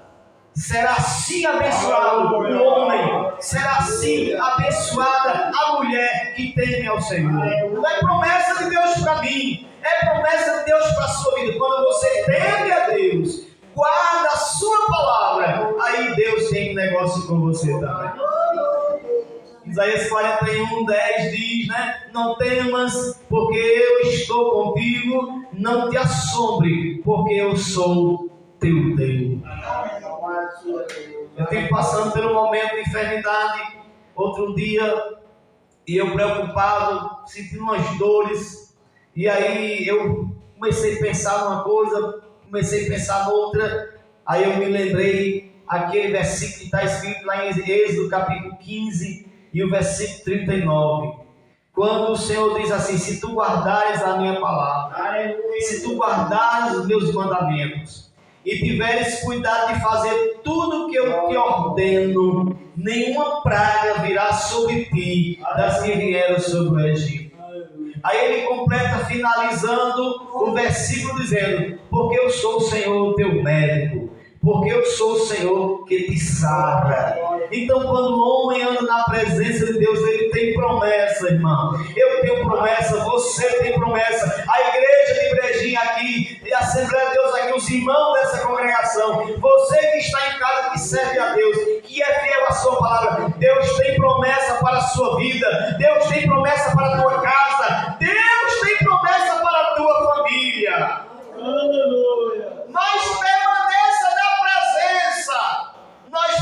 será assim abençoado o homem, será assim abençoada a mulher que teme ao Senhor. É promessa de Deus para mim, é promessa de Deus para a sua vida. Quando você teme a Deus, guarda a sua palavra, aí Deus tem um negócio com você também. Isaías 41:10 diz, né? Não temas, porque eu estou contigo, não te assombre, porque eu sou teu Deus. Eu estive passando por um momento de enfermidade outro dia, e eu preocupado, sentindo umas dores, e aí eu comecei a pensar numa coisa, comecei a pensar noutra, aí eu me lembrei aquele versículo que está escrito lá em Êxodo capítulo 15 e o versículo 39, quando o Senhor diz assim: se tu guardares a minha palavra, se tu guardares os meus mandamentos e tiveres cuidado de fazer tudo o que eu te ordeno, nenhuma praga virá sobre ti das que vieram sobre o Egito. Aí ele completa finalizando o versículo dizendo: porque eu sou o Senhor teu médico, porque eu sou o Senhor que te sara. Então, quando o homem anda na presença de Deus, ele tem promessa, irmão. Eu tenho promessa, você tem promessa. A igreja de Brejinha aqui, e a Assembleia de Deus aqui, os irmãos dessa congregação, você que está em casa, que serve a Deus, que é fiel à sua palavra, Deus tem promessa para a sua vida, Deus tem promessa para a tua casa, Deus tem promessa para a tua família.
Aleluia.
Mas permaneça na presença. Nós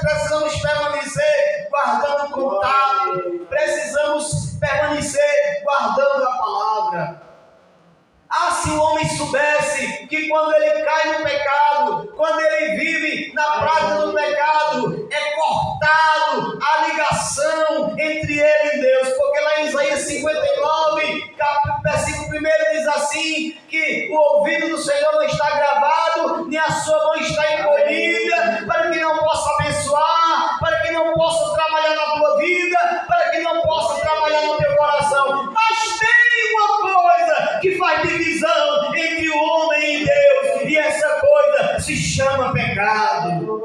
precisamos permanecer guardando o contato. Precisamos permanecer guardando a palavra. Ah, se o homem soubesse que quando ele cai no pecado, quando ele vive na prática do pecado, é cortado a ligação entre ele e Deus. Porque lá em Isaías 59, versículo 1 diz assim, que o ouvido do Senhor não está gravado, nem a sua mão está encolhida, para que não possa abençoar, para que não possa trabalhar na tua vida, para que não possa trabalhar no teu coração. Mas tem uma coisa que faz divisão entre o homem e Deus, e essa coisa se chama pecado.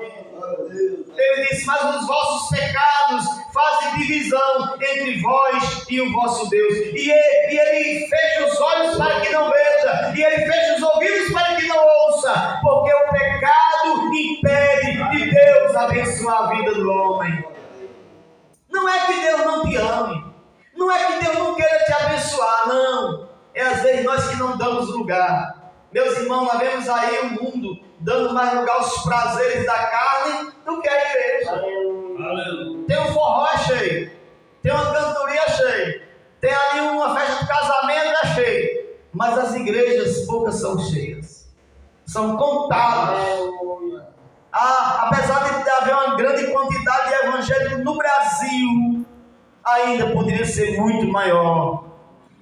Ele disse: mas os vossos pecados fazem divisão entre vós e o vosso Deus. E ele fecha os olhos para que não veja, e ele fecha os ouvidos para que não ouça, porque o pecado impede de Deus abençoar a vida do homem. Não é que Deus não te ame, não é que Deus não queira te abençoar, não. É às vezes nós que não damos lugar. Meus irmãos, nós vemos aí o mundo dando mais lugar aos prazeres da carne do que a igreja.
Aleluia.
Tem um forró cheio, tem uma cantoria cheia, tem ali uma festa de casamento cheia, mas as igrejas poucas são cheias, são contadas. Apesar de haver uma grande quantidade de evangélicos no Brasil, ainda poderia ser muito maior.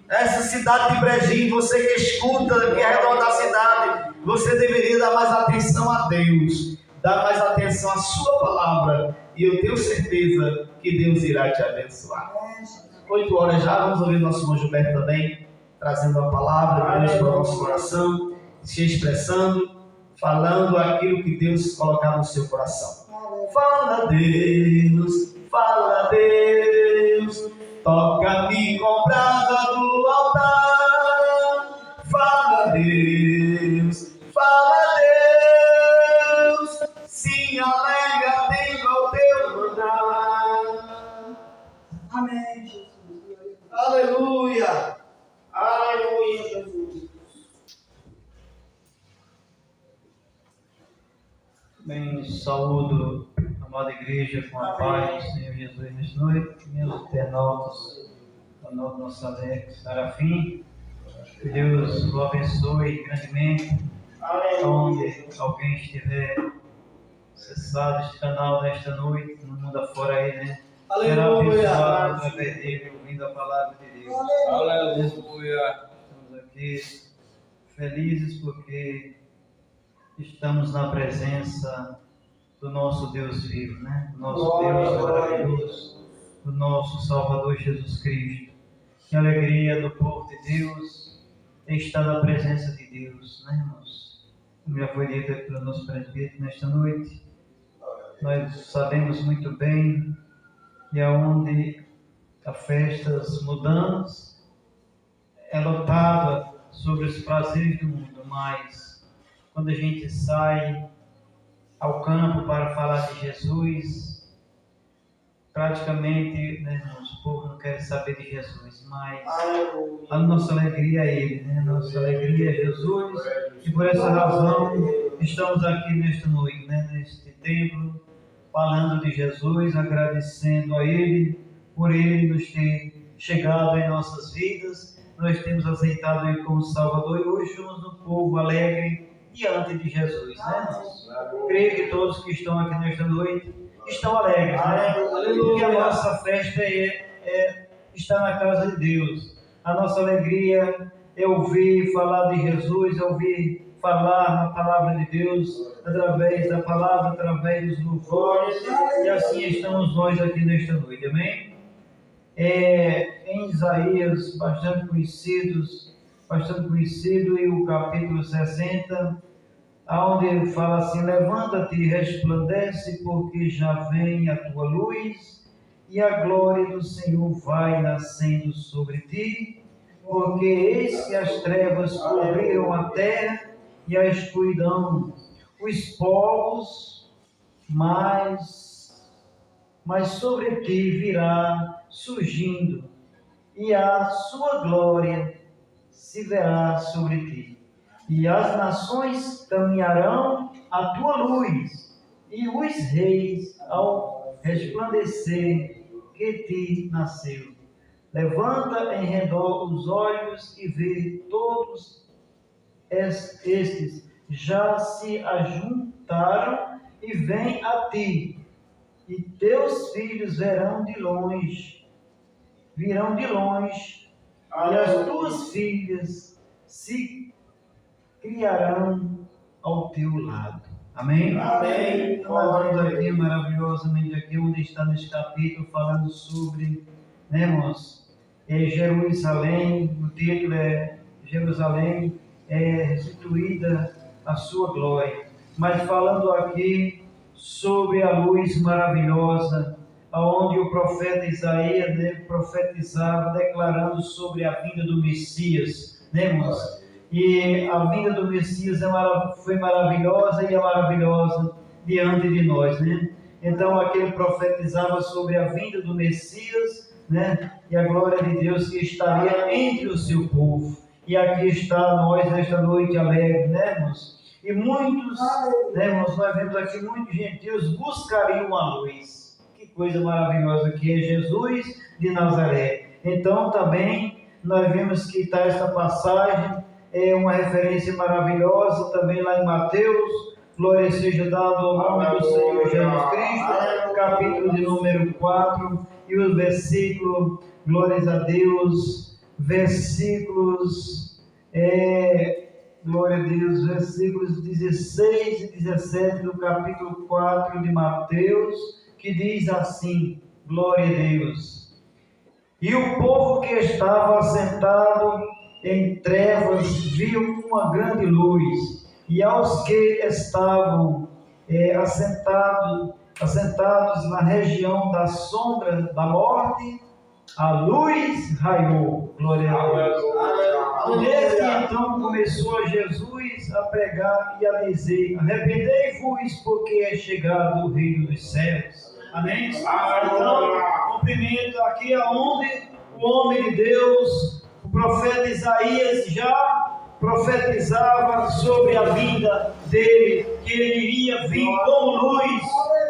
Essa cidade de Brejinho, você que escuta aqui ao redor da cidade, você deveria dar mais atenção a Deus, dar mais atenção à sua palavra, e eu tenho certeza que Deus irá te abençoar. 8 horas já, vamos ouvir nosso irmão Gilberto também, trazendo a palavra de Deus para o nosso coração, se expressando, falando aquilo que Deus colocar no seu coração. Fala Deus, fala Deus, toca-me com brasa do altar. Fala Deus, se alegra atento ao teu mandar.
Amém, Jesus.
Aleluia.
Aleluia, Jesus.
Bem, saúdo a amada igreja com a paz do Senhor Jesus nesta noite, meus internautas, da nossa Alex Serafim. Que Deus o abençoe grandemente. Onde alguém estiver acessado este canal nesta noite, no mundo afora aí, né? Será abençoado através dele, ouvindo a palavra de Deus.
Aleluia.
Estamos aqui felizes porque estamos na presença do nosso Deus vivo, né? Do nosso Deus maravilhoso, do nosso Salvador Jesus Cristo. Que alegria do povo de Deus estar na presença de Deus, né, irmãos? Como já foi dito pelo nosso presbítero nesta noite, nós sabemos muito bem que aonde há festas mudanas é lotada sobre os prazeres do mundo, mas quando a gente sai ao campo para falar de Jesus, praticamente, né, o povo não quer saber de Jesus, mas a nossa alegria é Ele, né? Nossa alegria é Jesus, e por essa razão estamos aqui nesta noite, né, neste templo, falando de Jesus, agradecendo a Ele, por Ele nos ter chegado em nossas vidas. Nós temos aceitado Ele como Salvador e hoje somos um povo alegre diante de Jesus, né? Creio que todos que estão aqui nesta noite estão alegres, né? Porque a nossa festa está na casa de Deus. A nossa alegria é ouvir falar de Jesus, é ouvir falar na palavra de Deus, através da palavra, através dos louvores, e assim estamos nós aqui nesta noite, amém? Em Isaías, bastante conhecido, e o capítulo 60, onde ele fala assim: levanta-te e resplandece, porque já vem a tua luz, e a glória do Senhor vai nascendo sobre ti, porque eis que as trevas cobriram a terra, e a escuridão os povos, mas sobre ti virá surgindo, e a sua glória se verá sobre ti. E as nações caminharão à tua luz, e os reis ao resplandecer que te nasceu. Levanta em redor os olhos e vê todos estes já se ajuntaram e vêm a ti, e teus filhos virão de longe, e as tuas filhas se criarão ao teu lado. Amém?
Amém.
Então, nós vamos aqui maravilhosamente aqui onde está nesse capítulo falando sobre, né, irmãos, Jerusalém. O título é Jerusalém restituída a sua glória, mas falando aqui sobre a luz maravilhosa, aonde o profeta Isaías, né, profetizava, declarando sobre a vinda do Messias, né, irmãos? E a vinda do Messias foi maravilhosa e é maravilhosa diante de nós, né? Então aqui ele profetizava sobre a vinda do Messias, né, e a glória de Deus que estaria entre o seu povo. E aqui está nós nesta noite alegre, né, irmãos? E muitos, né, irmãos, nós vemos aqui muitos gentios buscariam a luz. Que coisa maravilhosa que é Jesus de Nazaré. Então também nós vemos que está esta passagem, é uma referência maravilhosa também lá em Mateus. Glória seja dada ao nome do Senhor Jesus Cristo, capítulo de número 4, e o versículo, glórias a Deus, versículos, glória a Deus, versículos 16 e 17 do capítulo 4 de Mateus, que diz assim, glória a Deus: e o povo que estava assentado em trevas viu uma grande luz, e aos que estavam assentados na região da sombra da morte, a luz raiou. Glória a Deus. Desde então começou Jesus a pregar e a dizer: arrependei-vos, porque é chegado o reino dos céus. Amém? Então, cumprimento aqui aonde o homem de Deus, o profeta Isaías, já profetizava sobre a vinda dele, que ele iria vir como luz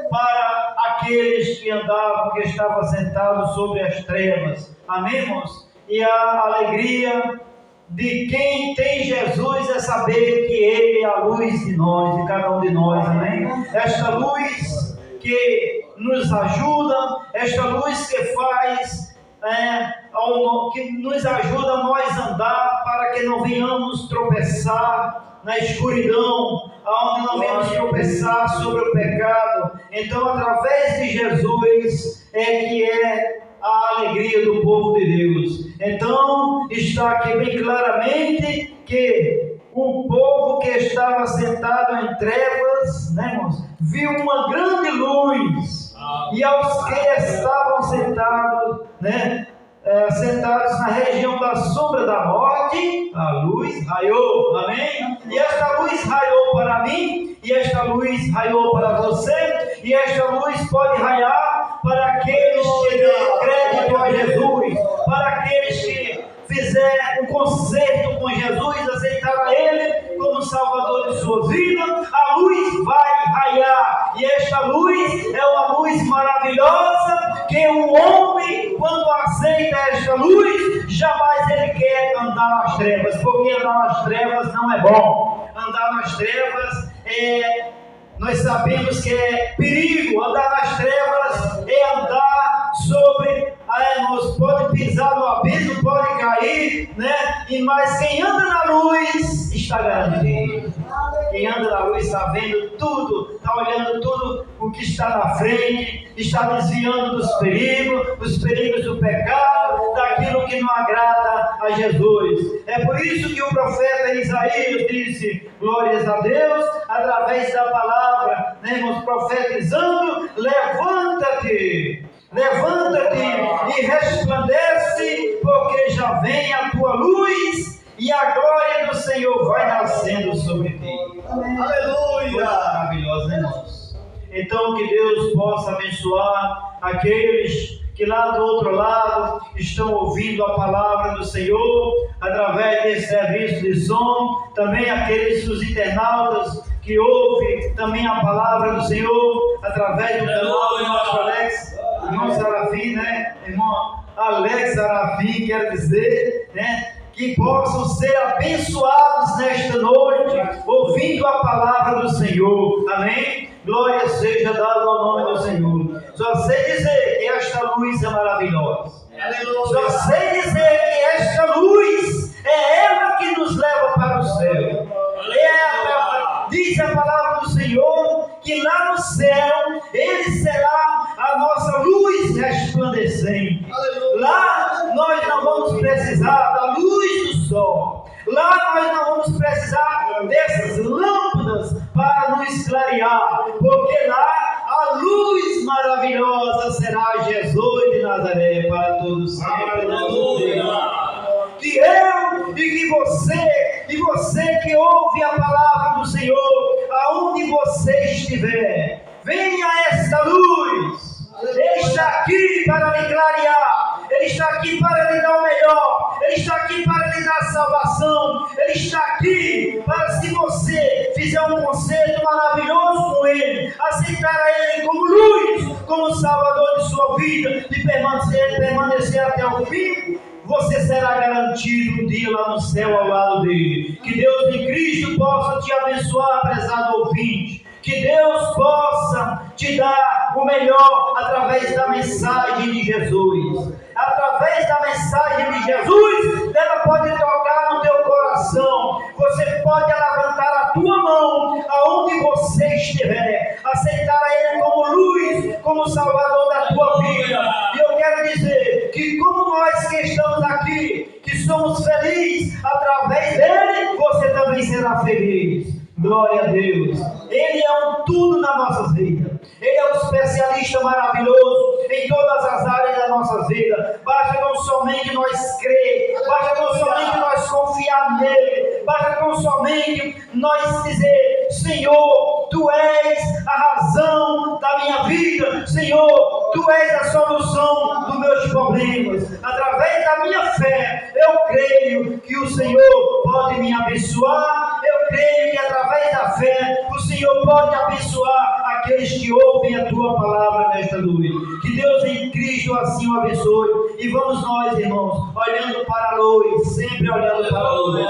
para aqueles que andavam, que estavam sentados sobre as trevas. Amém, irmãos? E a alegria de quem tem Jesus é saber que Ele é a luz de nós, de cada um de nós. Amém? Esta luz que nos ajuda, esta luz que faz, que nos ajuda a nós andar, para que não venhamos tropeçar na escuridão, aonde não venhamos tropeçar sobre o pecado. Então, através de Jesus que é a alegria do povo de Deus. Então, está aqui bem claramente que o povo que estava sentado em trevas, né, irmãos, viu uma grande luz, e aos que estavam sentados, né, sentados na região da sombra da morte, a luz raiou, amém? E esta luz raiou para mim, e esta luz raiou para você, e esta luz pode raiar para aqueles que dêem crédito a Jesus, para aqueles que fizer um concerto com Jesus, aceitar a Ele como Salvador de sua vida. A luz vai raiar, e esta luz é uma luz maravilhosa, que o homem, quando aceita esta luz, jamais ele quer andar nas trevas, porque andar nas trevas não é bom. Andar nas trevas nós sabemos que é perigo. Andar nas trevas é andar sobre, pode pisar no abismo, pode cair, né? Mas quem anda na luz está garantido. Quem anda na luz está vendo tudo, está olhando tudo o que está na frente, está desviando dos perigos do pecado, daquilo que não agrada a Jesus. É por isso que o profeta Isaías disse, glórias a Deus, através da palavra, né, irmãos, profetizando: levanta-te e resplandece, porque já vem a tua luz, e a glória do Senhor vai nascendo sobre ti.
Aleluia!
Maravilhoso, né, irmãos? Então, que Deus possa abençoar aqueles que lá do outro lado estão ouvindo a palavra do Senhor através desse serviço de som, também aqueles dos internautas que ouvem também a palavra do Senhor através do canal do nosso Alex, irmão Sarafim, né? Irmão Alex Sarafim, quero dizer, né? Que possam ser abençoados nesta noite, ouvindo a palavra do Senhor, amém? Glória seja dada ao nome do Senhor. Só sei dizer que esta luz é maravilhosa. Só sei dizer que esta luz é ela que nos leva para o céu. Diz a palavra do Senhor que lá no céu Ele será a nossa luz resplandecente. Lá nós não vamos precisar da luz do sol. Lá nós não vamos precisar dessas lâmpadas para nos clarear, porque lá a luz maravilhosa será Jesus de Nazaré para todos sempre. Que eu e que você que ouve a palavra do Senhor, aonde você estiver, venha esta luz. Ele está aqui para lhe clarear, Ele está aqui para lhe dar o melhor, Ele está aqui para lhe dar salvação, Ele está aqui para, se você fizer um concerto maravilhoso com Ele, aceitar a Ele como luz, como Salvador de sua vida, e permanecer até o fim, você será garantido um dia lá no céu ao lado dele. Que Deus em Cristo possa te abençoar, prezado ouvinte. Que Deus possa te dar o melhor através da mensagem de Jesus. Através da mensagem de Jesus, ela pode tocar no teu coração. Você pode levantar a tua mão aonde você estiver. Aceitar a Ele como luz, como Salvador da tua vida. E eu quero dizer que como nós que estamos aqui, que somos felizes através dele, você também será feliz. Glória a Deus. Ele é um tudo na nossa vida. Ele é um especialista maravilhoso em todas as áreas da nossa vida. Basta tão somente nós crer, basta tão somente nós confiar nele, basta tão somente nós dizer: Senhor, Tu és a razão da minha vida, Senhor, Tu és a solução dos meus problemas. Através da minha fé, eu creio que o Senhor pode me abençoar. Eu creio que através da fé o Senhor pode abençoar aqueles que ouvem a Tua palavra nesta noite. Que Deus em Cristo assim o abençoe. E vamos nós, irmãos, olhando para a luz, sempre olhando para a luz.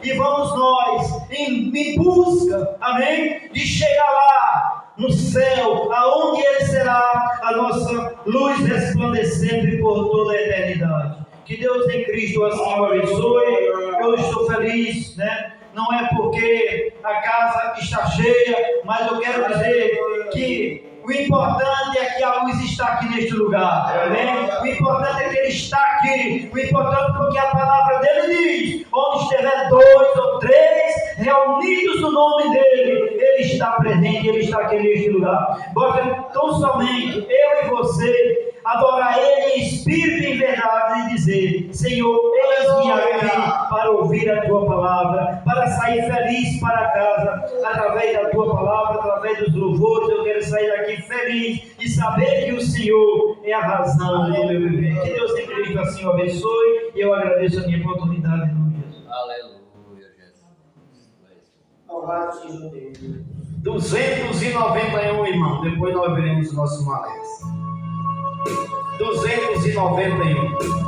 E vamos nós em busca, amém, de chegar lá no céu, aonde Ele será a nossa luz resplandecente por toda a eternidade. Que Deus em Cristo assim o abençoe. Eu estou feliz, né? Não é porque a casa está cheia, mas eu quero dizer que o importante é que a luz está aqui neste lugar, amém? O importante é que Ele está aqui. O importante é porque a palavra dele diz: onde estiver 2 ou 3 reunidos no nome dele, ele está presente, ele está aqui neste lugar. Basta tão somente eu e você adorar ele em espírito e em verdade e dizer: Senhor, eis-me aqui para ouvir a tua palavra, para sair feliz para casa, através da tua palavra, através dos louvores. Eu quero sair daqui feliz e saber que o Senhor é a razão do meu viver. Que Deus em Cristo assim o abençoe, e eu agradeço a minha oportunidade em nome de Jesus.
Aleluia, Jesus.
Louvado seja Deus.
291, irmão. Depois nós veremos o nosso maletes. 291.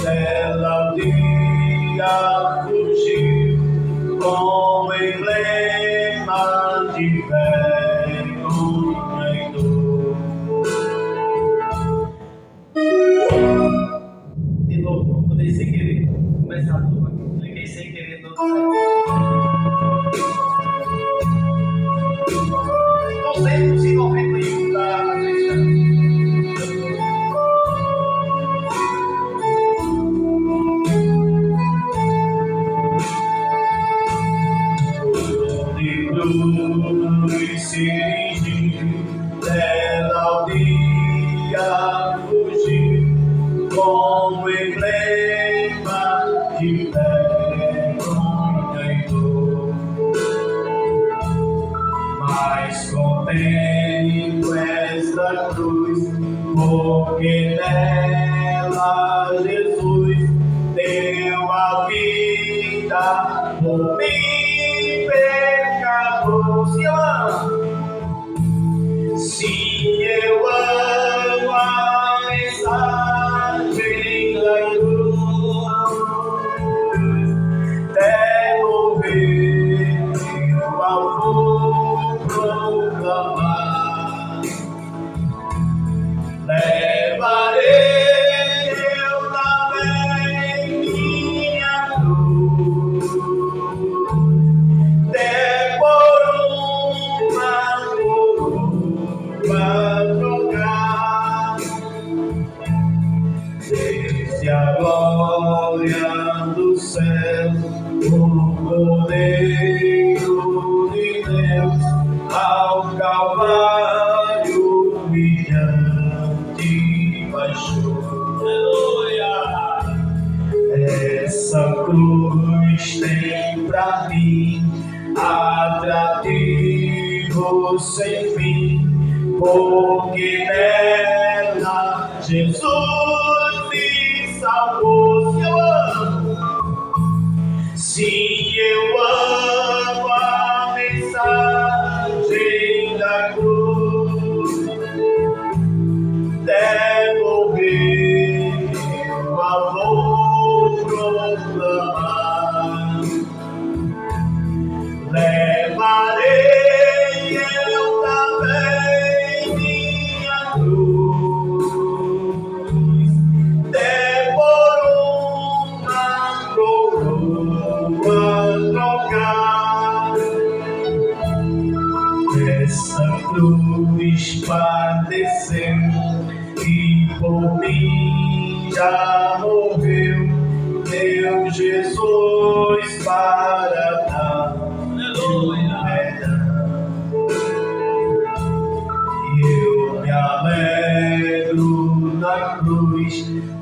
Ela um dia fugiu como emblema de vergonha e dor.
De novo, mudei sem querer. Começar tudo aqui. Cliquei sem querer no outro site. 291 da cristã.
Cruz se dirigiu, ela um dia fugiu como emblema de vergonha e dor. Mas contemplo esta cruz, porque nela Jesus deu a vida por mim. Se eu amo a mensagem da cruz, devo ver meu amor proclamar. Levarei eu também minha cruz. Desde a glória do céu, o Cordeiro de Deus, ao Calvário humilhante baixou. Aleluia! Essa cruz tem pra mim atrativo sem fim, porque nela Jesus me salvou. Se eu amo a mensagem da cruz, devo ver meu amor proclamar. Levarei eu também minha cruz, por uma coroa trocar. Essa cruz padeceu e por mim já morreu, meu Jesus para dar perdão. E eu me alegro na cruz,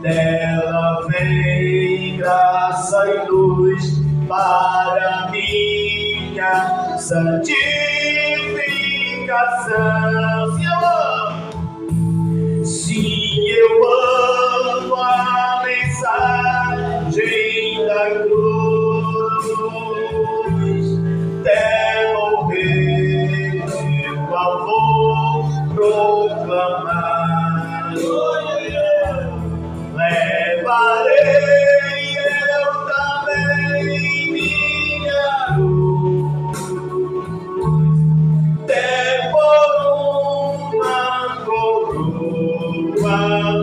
dela vem graça e luz para minha santificação. Se eu amo a mensagem da cruz, devo ver meu amor proclamar. Levarei eu também minha cruz, por uma coroa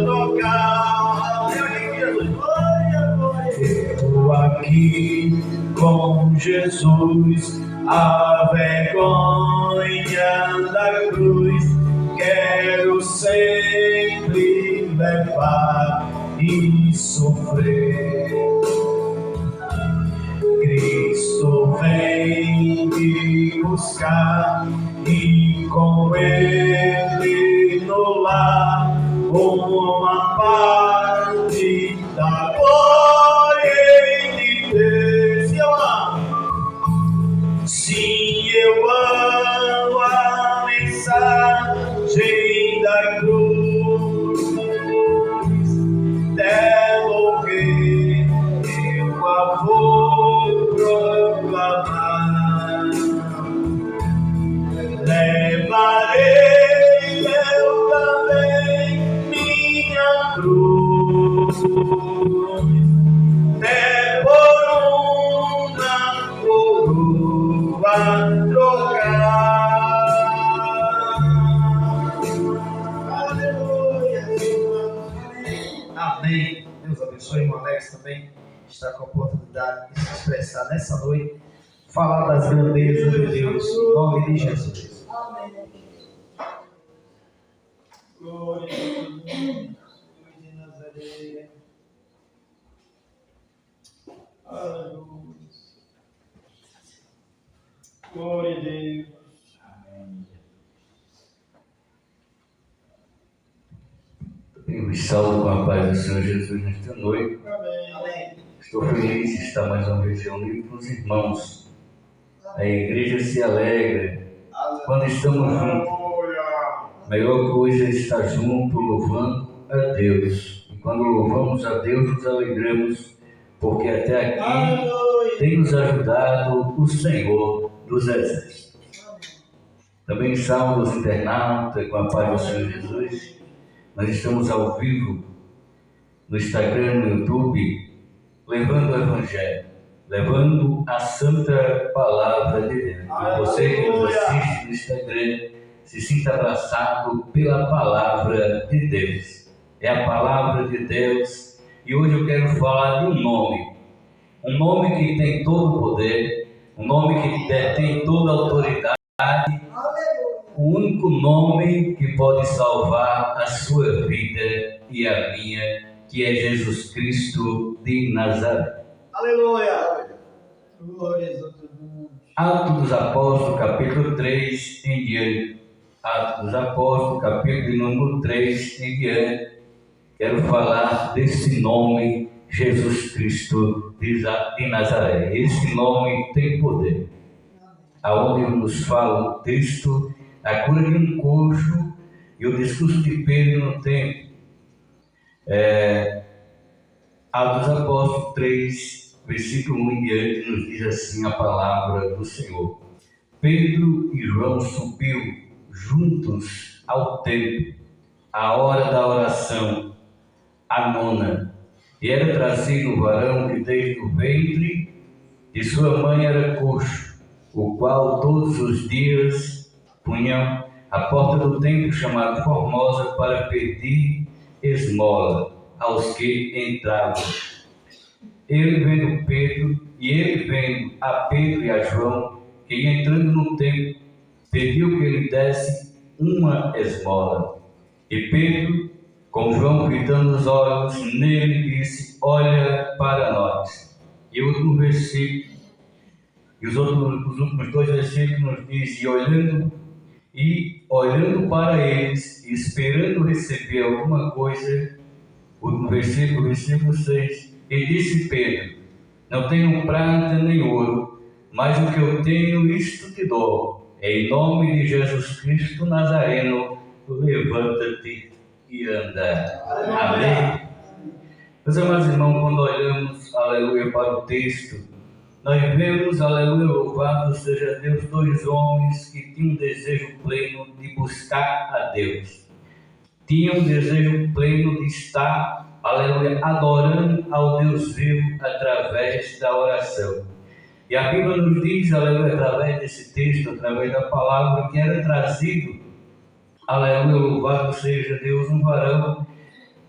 trocar. Eu aqui com Jesus, a vergonha da cruz quero sempre levar e sofrer. Cristo vem me buscar e com Ele no lar uma parte da glória de Deus. Sim, eu amo a mensagem da cruz, dela que eu a vou proclamar. Levarei eu também minha cruz, é por uma coroa trocar.
Aleluia. Amém. Deus abençoe, irmão Alex também está com a oportunidade de se expressar nessa noite, falar das grandezas de Deus, em nome de Jesus.
Amém.
Glória a Deus, Jesus de Nazaré. Aleluia. Glória a Deus. Amém.
Eu me saúdo com a paz do Senhor Jesus nesta noite.
Amém.
Estou feliz de estar mais uma vez reunido com os irmãos. A igreja se alegra quando estamos juntos. A melhor coisa é estar junto, louvando a Deus. E quando louvamos a Deus, nos alegramos, porque até aqui tem nos ajudado o Senhor dos Exércitos. Também salvo os internautas com a paz do Senhor Jesus. Nós estamos ao vivo no Instagram, no YouTube, levando o Evangelho, levando a Santa Palavra de Deus. E você que nos assiste no Instagram, se sinta abraçado pela Palavra de Deus. É a Palavra de Deus. E hoje eu quero falar de um nome que tem todo o poder, um nome que detém toda a autoridade, o único nome que pode salvar a sua vida e a minha, que é Jesus Cristo de Nazaré.
Aleluia!
Glórias a Deus.
Atos dos Apóstolos, capítulo 3 em diante. Atos dos Apóstolos, capítulo número 3 em diante. Quero falar desse nome, Jesus Cristo de Nazaré. Esse nome tem poder. Aonde nos fala o texto, a cura de um coxo e o discurso de Pedro no templo. Atos dos Apóstolos 3, versículo 1 em diante, nos diz assim a palavra do Senhor. Pedro e João subiu juntos ao templo, à hora da oração, a nona, e era trazido o varão que desde o ventre de sua mãe era coxo, o qual todos os dias punham à porta do templo chamado Formosa para pedir esmola aos que entravam. Ele vendo a Pedro e a João, que ia entrando no templo, pediu que ele desse uma esmola. E Pedro, com João fitando os olhos nele, disse: olha para nós. E o último versículo, os últimos dois versículos nos diz: olhando para eles, e esperando receber alguma coisa, o versículo 6, e disse Pedro: não tenho prata nem ouro, mas o que eu tenho, isto te dou. Em nome de Jesus Cristo Nazareno, levanta-te e anda. Amém. Meus amados irmãos, quando olhamos, aleluia, para o texto, nós vemos, aleluia, louvado seja Deus, dois homens que tinham um desejo pleno de buscar a Deus. Tinham um desejo pleno de estar, aleluia, adorando ao Deus vivo através da oração. E a Bíblia nos diz, aleluia, através desse texto, através da palavra, que era trazido, aleluia, louvado seja Deus, um varão,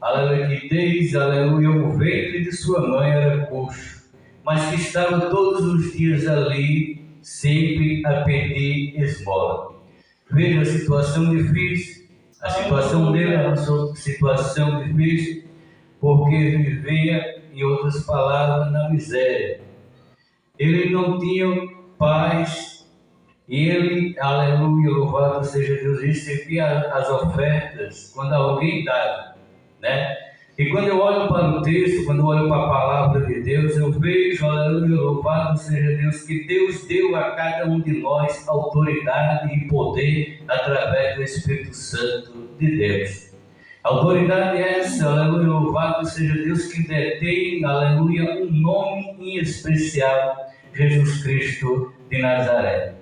aleluia, que desde, aleluia, o ventre de sua mãe era coxo. mas que estava todos os dias ali, sempre a pedir esmola. Veja a situação difícil. A situação dele era uma situação difícil, porque vivia, em outras palavras, na miséria. Ele não tinha paz, e ele, aleluia, louvado seja Deus, recebia as ofertas quando alguém dava, né? E quando eu olho para o texto, quando eu olho para a palavra de Deus, eu vejo, aleluia, louvado seja Deus, que Deus deu a cada um de nós autoridade e poder através do Espírito Santo de Deus. Autoridade essa, aleluia, louvado seja Deus, que detém, aleluia, um nome em especial, Jesus Cristo de Nazaré.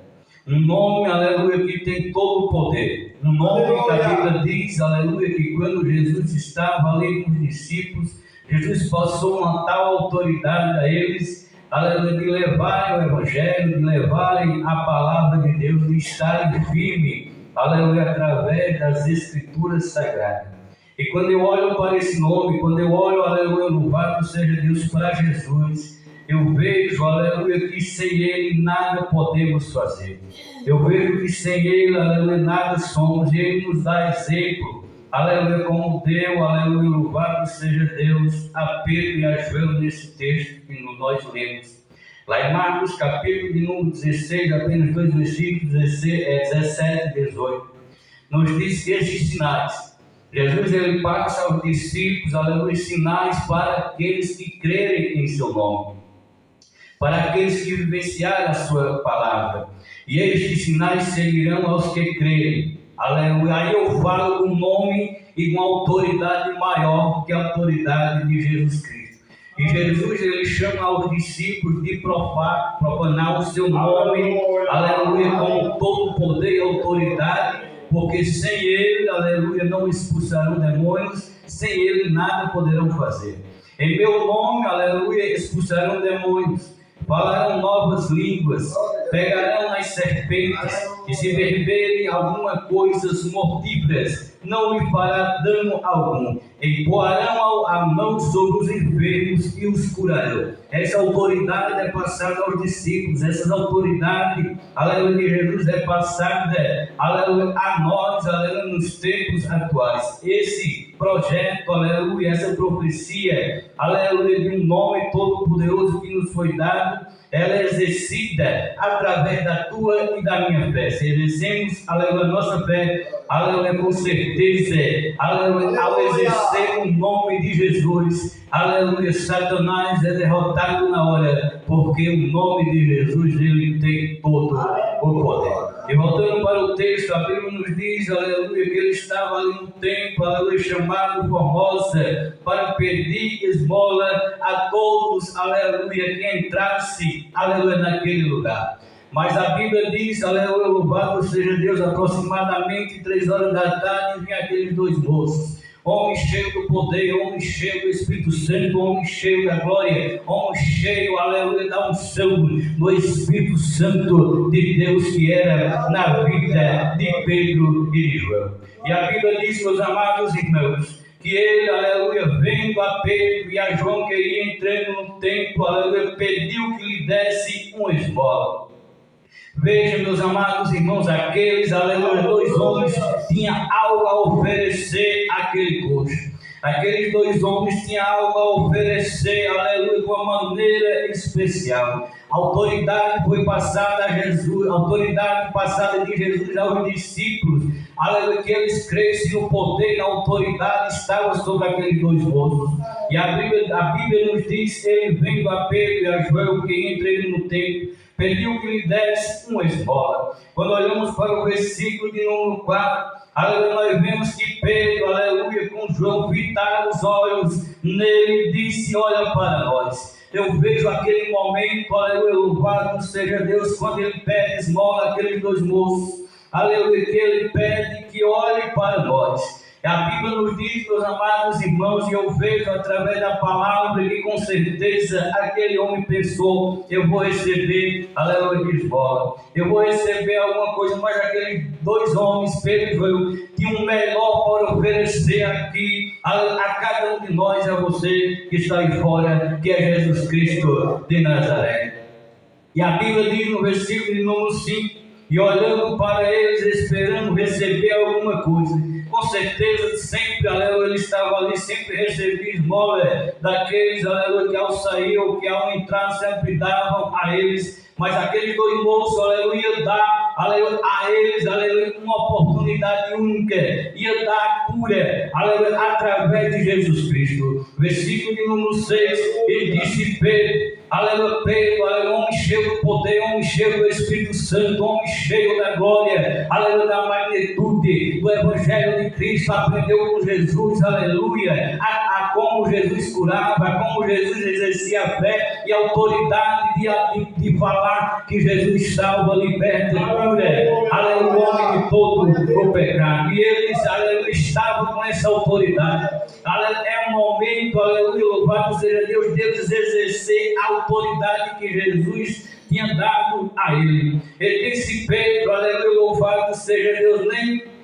Um nome, aleluia, que tem todo o poder. Um nome que a Bíblia diz, aleluia, que quando Jesus estava ali com os discípulos, Jesus passou uma tal autoridade a eles, aleluia, de levarem o Evangelho, de levarem a palavra de Deus, de estarem firmes, aleluia, através das Escrituras Sagradas. E quando eu olho para esse nome, quando eu olho, aleluia, louvado seja Deus, para Jesus, eu vejo, aleluia, que sem Ele nada podemos fazer. Eu vejo que sem Ele, aleluia, nada somos. E Ele nos dá exemplo, aleluia, como deu, aleluia, louvado seja Deus, a Pedro e a João nesse texto que nós lemos. Lá em Marcos, capítulo de número 16, apenas 2 versículos, 17 e 18, nos diz que esses sinais, Jesus ele passa aos discípulos, aleluia, sinais para aqueles que crerem em seu nome, para aqueles que vivenciarem a sua palavra. E estes sinais seguirão aos que crerem. Aleluia. Aí eu falo do nome e de uma autoridade maior que a autoridade de Jesus Cristo. E Jesus ele chama aos discípulos de profanar o seu nome, aleluia, com todo o poder e autoridade, porque sem ele, aleluia, não expulsarão demônios, sem ele nada poderão fazer. Em meu nome, aleluia, expulsarão demônios, falarão novas línguas, pegarão as serpentes, e se beberem alguma coisas mortíferas, não lhe fará dano algum. Imporão a mão sobre os enfermos e os curarão. Essa autoridade é passada aos discípulos, essa autoridade, aleluia, de Jesus é passada, aleluia, a nós, aleluia, nos tempos atuais. Esse projeto, aleluia, essa profecia, aleluia, de um nome todo-poderoso que nos foi dado, ela é exercida através da tua e da minha fé. Se exercemos, aleluia, nossa fé, aleluia, com certeza, aleluia, ao exercer o nome de Jesus, aleluia, Satanás é derrotado na hora, porque o nome de Jesus, ele tem todo o poder. E voltando para o texto, a Bíblia nos diz, aleluia, que ele estava ali no templo, aleluia, chamado Formosa, para pedir esmola a todos, aleluia, que entrasse, aleluia, naquele lugar. Mas a Bíblia diz, aleluia, louvado seja Deus, aproximadamente 3 horas da tarde, vinha aqueles 2 moços, homem cheio do poder, homem cheio do Espírito Santo, homem cheio da glória, homem cheio, aleluia, da unção do Espírito Santo de Deus que era na vida de Pedro e de João. E a Bíblia diz, meus amados irmãos, que ele, aleluia, vendo a Pedro e a João que ia entrando no templo, aleluia, pediu que lhe desse uma esmola. Veja, meus amados irmãos, aqueles, aleluia, 2 homens tinham algo a oferecer àquele coxo. Aqueles 2 homens tinham algo a oferecer, aleluia, de uma maneira especial. A autoridade foi passada a Jesus, a autoridade passada de Jesus aos discípulos, aleluia, que eles crescem no poder e na autoridade estava sobre aqueles 2 moços. E a Bíblia nos diz, ele vendo a Pedro e a João que entra ele no templo, pediu que lhe desse uma esmola. Quando olhamos para o versículo de número 4, aleluia, nós vemos que Pedro, aleluia, com João, fitaram os olhos nele e disse, olha para nós. Eu vejo aquele momento, aleluia, louvado seja Deus, quando ele pede esmola àqueles 2 moços, aleluia, que ele pede que olhe para nós. A Bíblia nos diz, meus amados irmãos, e eu vejo através da palavra que com certeza aquele homem pensou: eu vou receber, aleluia, esmola, eu vou receber alguma coisa, mas aqueles dois homens, Pedro e João, tinham um melhor para oferecer aqui a cada um de nós, a você que está aí fora, que é Jesus Cristo de Nazaré. E a Bíblia diz no versículo de número 5, e olhando para eles, esperando receber alguma coisa. Com certeza, sempre, aleluia, ele estava ali, sempre recebia esmola daqueles, aleluia, que ao sair ou que ao entrar, sempre davam a eles. Mas aqueles dois moços, aleluia, dar, aleluia, a eles, aleluia, uma oportunidade única, ia dar a cura, aleluia, através de Jesus Cristo. Versículo de número 6, ele disse: Pedro, aleluia, Pedro, aleluia, homem cheio do poder, homem cheio do Espírito Santo, homem cheio da glória, aleluia, da magnitude do Evangelho de Cristo, aprendeu com Jesus, aleluia, a como Jesus curava, a como Jesus exercia a fé e a autoridade de falar que Jesus salva, liberta, cura, aleluia, o homem de todo o pecado. E eles, aleluia, estavam com essa autoridade. Aleluia, é um momento, aleluia, louvado seja Deus, deles exercer a autoridade que Jesus tinha dado a ele. Ele disse: Pedro, aleluia, louvado seja Deus, nem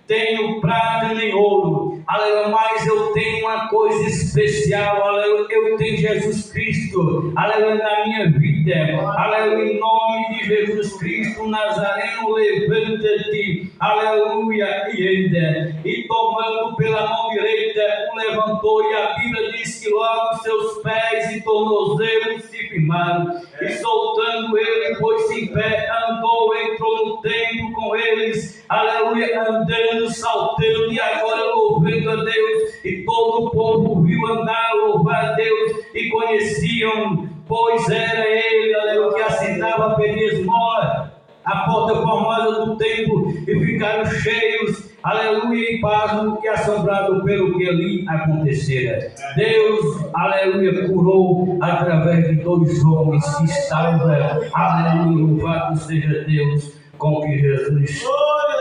tenho prata nem ouro, aleluia, mas eu tenho uma coisa especial, aleluia, eu tenho Jesus Cristo, aleluia, na minha vida, aleluia, em nome de Jesus Cristo Nazareno, levanta-te, aleluia, e anda. E tomando pela mão direita, o levantou, e a Bíblia diz que logo seus pés e tornozelos se firmaram, e soltando ele, pôs-se em pé, andou, entrou no templo com eles, aleluia, andando, saltando e agora louvando a Deus. E todo o povo viu andar, louvar a Deus, e conheciam, pois era ele, aleluia, que assentava a pedir esmola à porta formosa do templo, e ficaram cheios, aleluia, em pasmo e assombrados pelo que ali acontecera. Deus, aleluia, curou através de dois homens que estavam, aleluia, louvado seja Deus, com que Jesus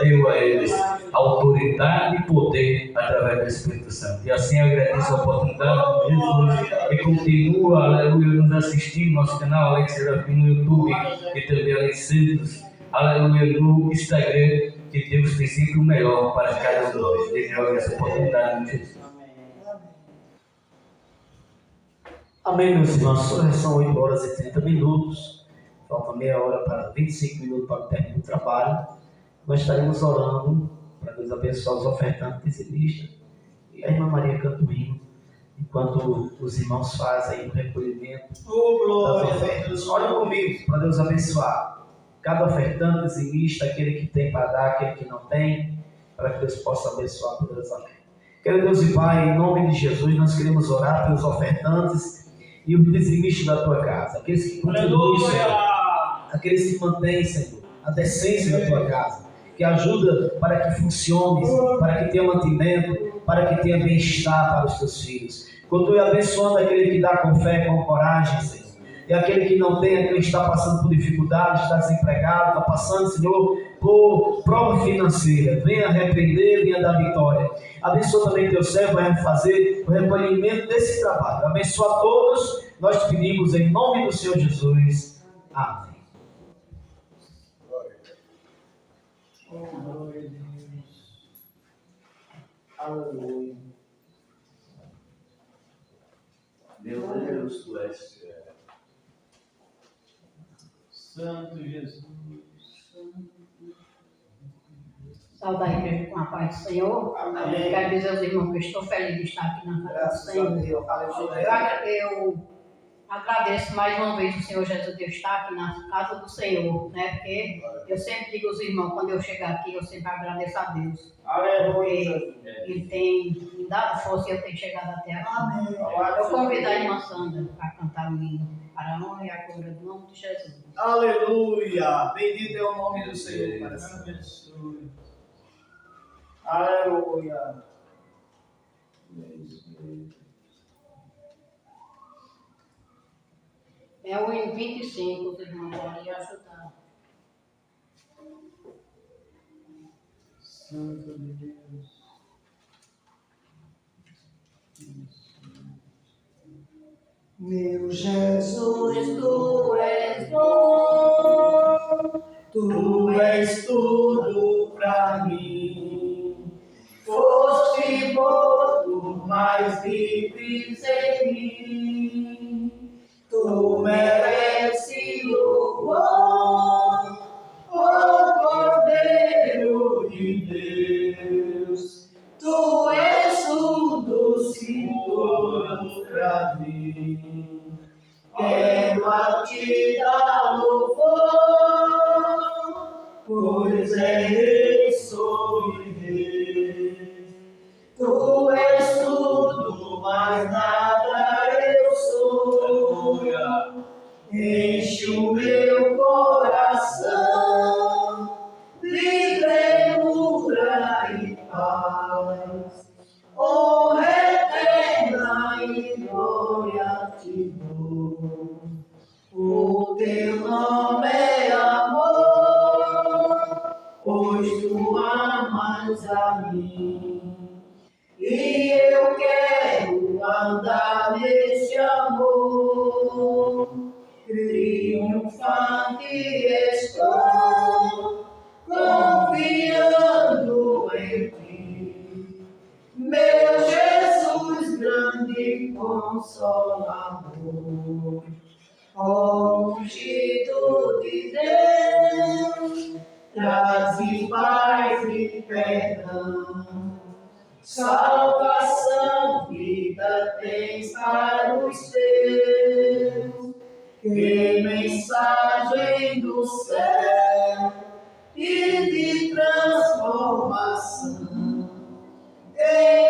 deu a eles autoridade e poder através do Espírito Santo. E assim eu agradeço a oportunidade de Jesus e continua, aleluia, nos assistindo no nosso canal Alex Serafim no YouTube e também Alex Santos, aleluia, no Instagram, que Deus tem sempre o melhor para cada um de nós. Desde eu agradeço a oportunidade de Jesus.
Amém, meus irmãos. São 8 horas e 30 minutos. Falta meia hora para 25 minutos para o término do trabalho. Nós estaremos orando para Deus abençoar os ofertantes e listas. E a irmã Maria canta o hino, enquanto os irmãos fazem o recolhimento das ofertas. Olha comigo, para Deus abençoar cada ofertante dizimista, aquele que tem para dar, aquele que não tem, para que Deus possa abençoar poderosamente. Querido Deus e Pai, em nome de Jesus, nós queremos orar pelos ofertantes e os dizimistas da tua casa, aqueles que contribuem, Senhor, aqueles que mantêm, Senhor, a decência da tua casa, que ajuda para que funcione, para que tenha mantimento, para que tenha bem-estar para os teus filhos. Continue abençoando aquele que dá com fé, com coragem, Senhor. E aquele que não tem, aquele que está passando por dificuldade, está desempregado, está passando, Senhor, por prova financeira. Venha repreender, venha dar vitória. Abençoa também teu servo, vai fazer o recolhimento desse trabalho. Abençoa a todos, nós te pedimos em nome do Senhor Jesus. Amém.
Glória a Deus. Aleluia.
Deus, tu és
Santo Jesus.
Saudar a igreja com a paz do Senhor.
Amém.
Quero dizer aos irmãos que eu estou feliz de estar aqui na casa do
Graças a
Senhor.
Deus. Aleluia.
Eu agradeço mais uma vez o Senhor Jesus de eu estar aqui na casa do Senhor, né? Porque eu sempre digo aos irmãos, quando eu chegar aqui, eu sempre agradeço a Deus.
Aleluia.
Porque Ele tem me dado força e eu tenho chegado até aqui.
Amém.
Eu convido a irmã Sandra para cantar o hino para a honra e a glória do nome de Jesus.
Aleluia! Bendito é o nome do Senhor. Para sempre.
Abençoe. Aleluia.
É o hino 25, os irmãos podem ajudar.
Santo de Deus.
Meu Jesus,
Tu és bom,
Tu és tudo pra mim. Foste morto, mas vives em mim. Tu mereces louvor, ó Cordeiro de Deus. Tu és tudo, sim, tudo pra mim. Quero a ti dar louvor, pois Rei sou e Rei. Tu és tudo, mas nada eu sou. Enche o meu coração de ternura e paz. Honra eterna e glória te dou. O teu nome é amor, pois tu amas a mim. E eu quero andar neste amor. Triunfante estou, confiando em ti. Meu Jesus, grande consolador, ungido de Deus, traze paz e perdão. Salvação, vida tens para os teus. Que mensagem do céu e de transformação,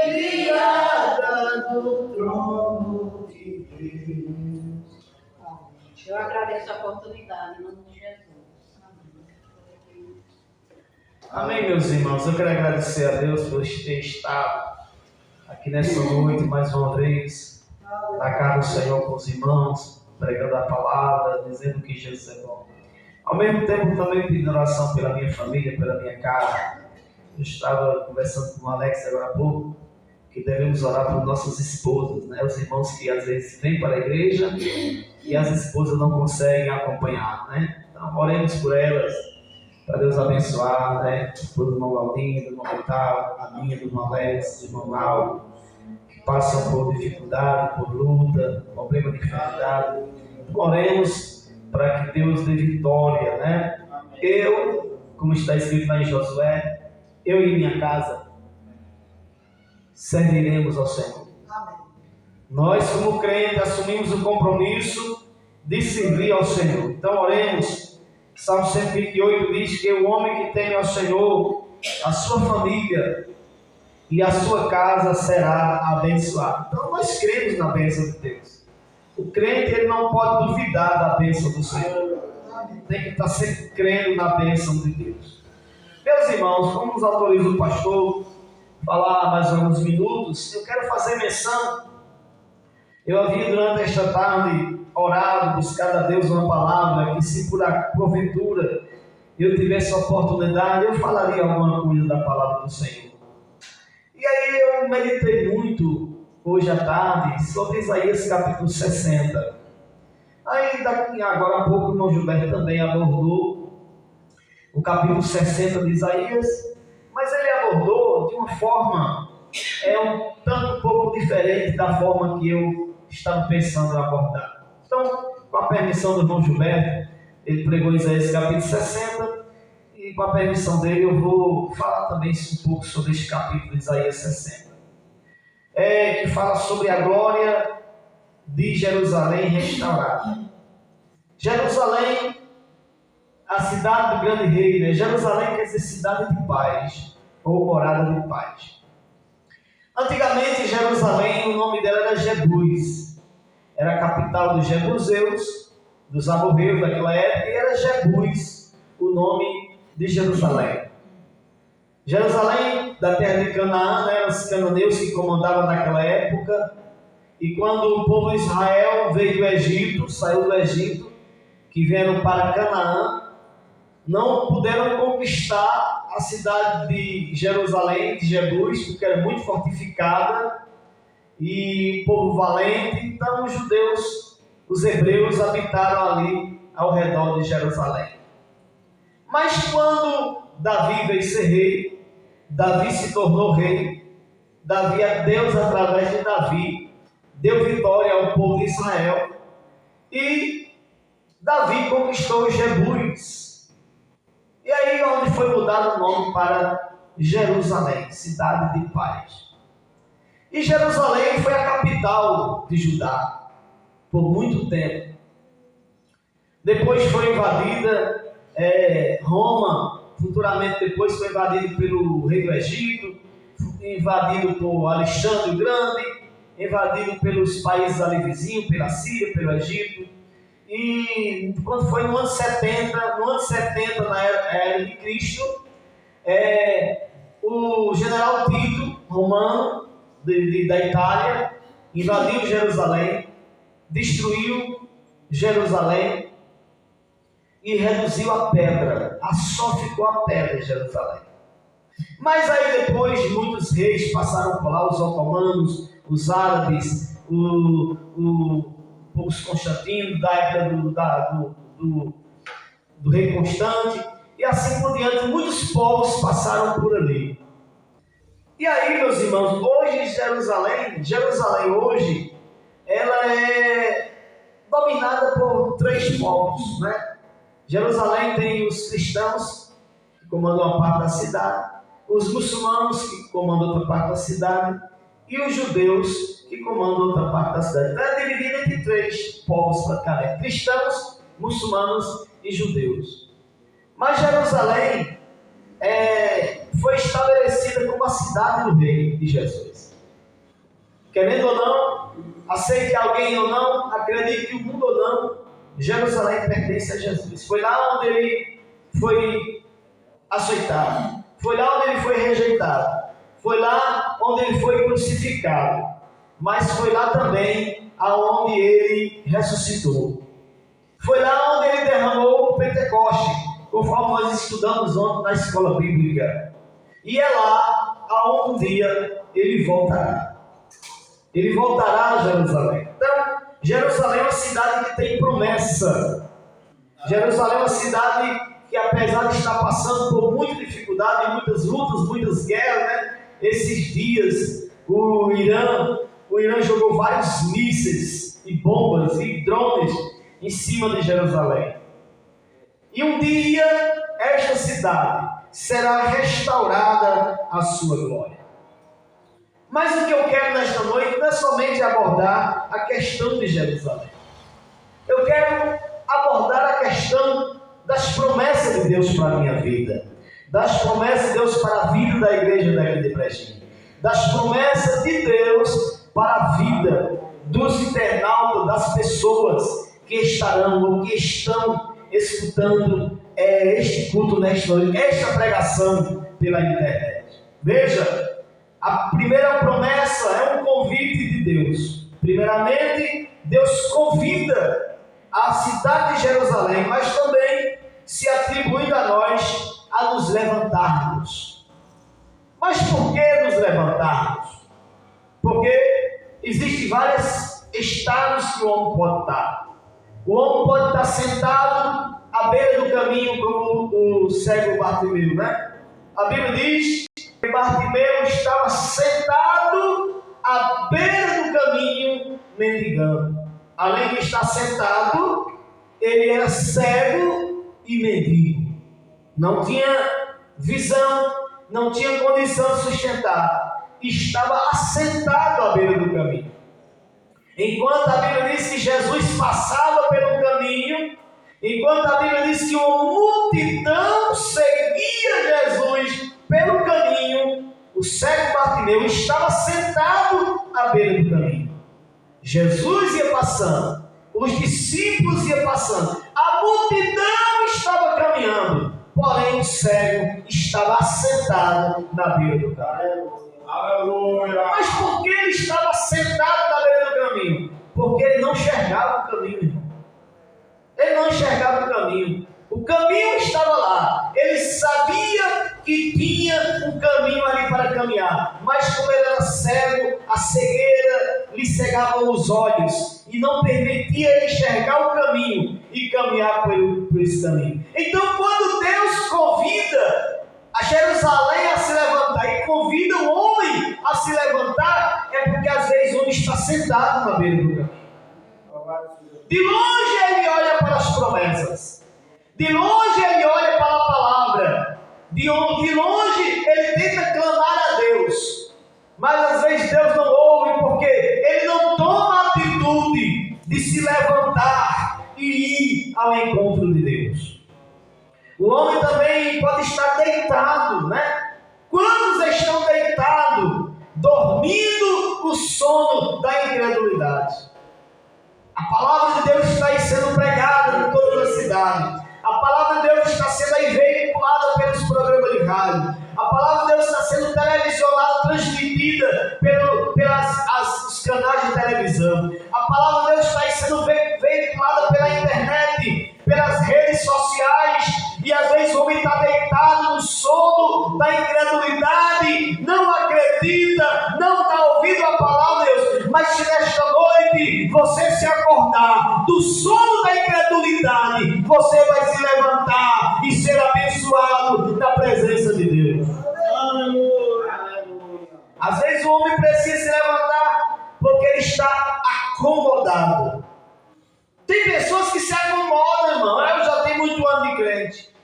enviada do trono de Deus.
eu agradeço a oportunidade, em nome de Jesus.
Amém, meus irmãos. Eu quero agradecer a Deus por ter estado aqui nessa noite mais uma vez, na casa do Senhor com os irmãos, pregando a palavra, dizendo que Jesus é bom. Ao mesmo tempo, também pedindo oração pela minha família, pela minha casa. Eu estava conversando com o Alex agora há pouco, que devemos orar por nossas esposas, né? Os irmãos que às vezes vêm para a igreja e as esposas não conseguem acompanhar, né? Então, oremos por elas, para Deus abençoar, né? A esposa do irmão Valdinho, do irmão Vital, a minha, do irmão Alex, do irmão Lauro, que passam por dificuldade, por luta, problema de enfermidade. Oremos para que Deus dê vitória, né? Eu, como está escrito lá em Josué, eu e minha casa serviremos ao Senhor. Nós, como crentes, assumimos o compromisso de servir ao Senhor. Então, oremos. Salmo 128 diz que o homem que teme ao Senhor, a sua família e a sua casa será abençoado. Então, nós cremos na bênção de Deus. O crente, ele não pode duvidar da bênção do Senhor. Tem que estar sempre crendo na bênção de Deus. Meus irmãos, como nos autoriza o pastor falar mais alguns minutos, eu quero fazer menção. Eu havia durante esta tarde orado, buscado a Deus uma palavra que, se porventura eu tivesse a oportunidade, eu falaria alguma coisa da palavra do Senhor. E aí eu meditei muito hoje à tarde sobre Isaías capítulo 60. Aí agora há pouco o irmão Gilberto também abordou o capítulo 60 de Isaías, mas ele abordou de uma forma um pouco diferente da forma que eu estava pensando em abordar. Então, com a permissão do irmão Gilberto, ele pregou Isaías capítulo 60, e com a permissão dele eu vou falar também um pouco sobre este capítulo de Isaías 60. Que fala sobre a glória de Jerusalém restaurada. Jerusalém, a cidade do grande rei, né? Jerusalém quer dizer cidade de paz, ou morada de paz. Antigamente, Jerusalém, o nome dela era Jebus. Era a capital dos Jebuseus, dos amorreus daquela época, e era Jebus, o nome de Jerusalém. Jerusalém, da terra de Canaã, né, eram os cananeus que comandavam naquela época, e quando o povo de Israel veio do Egito, saiu do Egito, que vieram para Canaã, não puderam conquistar a cidade de Jerusalém, de Jebus, porque era muito fortificada, e um povo valente. Então os judeus, os hebreus, habitaram ali ao redor de Jerusalém. Mas quando Davi veio ser rei, Davi se tornou rei. Deus, através de Davi, deu vitória ao povo de Israel. E Davi conquistou os Jebuseus. E aí onde foi mudado o nome para Jerusalém, cidade de paz. E Jerusalém foi a capital de Judá por muito tempo. Depois foi invadida Roma, futuramente depois foi invadido pelo rei do Egito, invadido por Alexandre o Grande, invadido pelos países ali vizinhos, pela Síria, pelo Egito. E quando foi no ano 70, na era de Cristo, o general Tito, romano, da Itália, invadiu Jerusalém, destruiu Jerusalém e reduziu a pedra. Só ficou a pedra em Jerusalém. Mas aí depois muitos reis passaram por lá, os otomanos, os árabes, os Constantino, da época do rei Constante, e assim por diante, muitos povos passaram por ali. E aí, meus irmãos, hoje Jerusalém hoje, ela é dominada por 3 povos, né? Jerusalém tem os cristãos, que comandam uma parte da cidade, os muçulmanos, que comandam outra parte da cidade, e os judeus, que comandam outra parte da cidade. Então é dividida entre 3 povos praticamente: cristãos, muçulmanos e judeus. Mas Jerusalém foi estabelecida como a cidade do rei de Jesus. Querendo ou não, aceite alguém ou não, acredite o mundo ou não, Jerusalém pertence a Jesus. Foi lá onde ele foi açoitado, foi lá onde ele foi rejeitado, foi lá onde ele foi crucificado, mas foi lá também aonde ele ressuscitou. Foi lá onde ele derramou o Pentecoste, conforme nós estudamos ontem na escola bíblica. E é lá aonde um dia ele voltará. Ele voltará a Jerusalém. Então, Jerusalém é uma cidade que tem promessa. Jerusalém é uma cidade que, apesar de estar passando por muita dificuldade, muitas lutas, muitas guerras, né? Esses dias, o Irã jogou vários mísseis e bombas e drones em cima de Jerusalém. E um dia, esta cidade será restaurada à sua glória. Mas o que eu quero nesta noite não é somente abordar a questão de Jerusalém. Eu quero abordar a questão das promessas de Deus para a minha vida, das promessas de Deus para a vida da igreja daqui de Brejinho, das promessas de Deus para a vida dos internautas, das pessoas que estarão ou que estão escutando este culto nesta noite, esta pregação pela internet. Veja, a primeira promessa é um convite de Deus. Primeiramente, Deus convida a cidade de Jerusalém, mas também se atribuindo a nós a nos levantarmos. Mas por que nos levantarmos? Porque existem vários estados que o homem pode estar. O homem pode estar sentado à beira do caminho, como o cego Bartimeu, né? A Bíblia diz que Bartimeu estava sentado à beira do caminho, mendigando. Além de estar sentado, ele era cego e mendigo. Não tinha visão, não tinha condição de sustentar. Estava assentado à beira do caminho. Enquanto a Bíblia diz que Jesus passava pelo caminho, enquanto a Bíblia diz que uma multidão seguia Jesus pelo caminho, o cego Bartimeu estava sentado à beira do caminho. Jesus ia passando, os discípulos iam passando, a multidão estava caminhando, porém o cego estava assentado na beira do caminho. Aleluia! Mas por que ele estava sentado na beira do caminho? Porque ele não enxergava o caminho, irmão. Ele não enxergava o caminho. O caminho estava lá. Ele sabia que tinha um caminho ali para caminhar, mas como ele era cego, a cegueira lhe cegava os olhos e não permitia ele enxergar o caminho e caminhar por esse caminho. Então, quando Deus convida a Jerusalém a se levantar e convida o homem a se levantar, é porque às vezes o homem está sentado na beira do caminho. De longe ele olha para as promessas, de longe ele olha para a palavra, de longe ele tenta clamar a Deus, mas às vezes Deus não ouve porque ele não toma a atitude de se levantar e ir ao encontro de Deus. O homem também pode estar deitado, né? Quantos estão deitados, dormindo o sono da incredulidade? A palavra de Deus está aí sendo pregada em toda a cidade. A palavra de Deus está sendo aí veiculada pelos programas de rádio. A palavra de Deus está sendo televisionada, transmitida pelos canais de televisão. A palavra de Deus está aí sendo veiculada pela internet, pelas redes sociais. E às vezes o homem está deitado no sono da incredulidade, não acredita, não está ouvindo a palavra de Deus. Mas se nesta noite você se acordar do sono da incredulidade, você vai se levantar e ser abençoado na presença de Deus. Às vezes o homem precisa se levantar porque ele está acomodado. Tem pessoas que se acomodam, irmão. Eu já tenho muito ano de crente.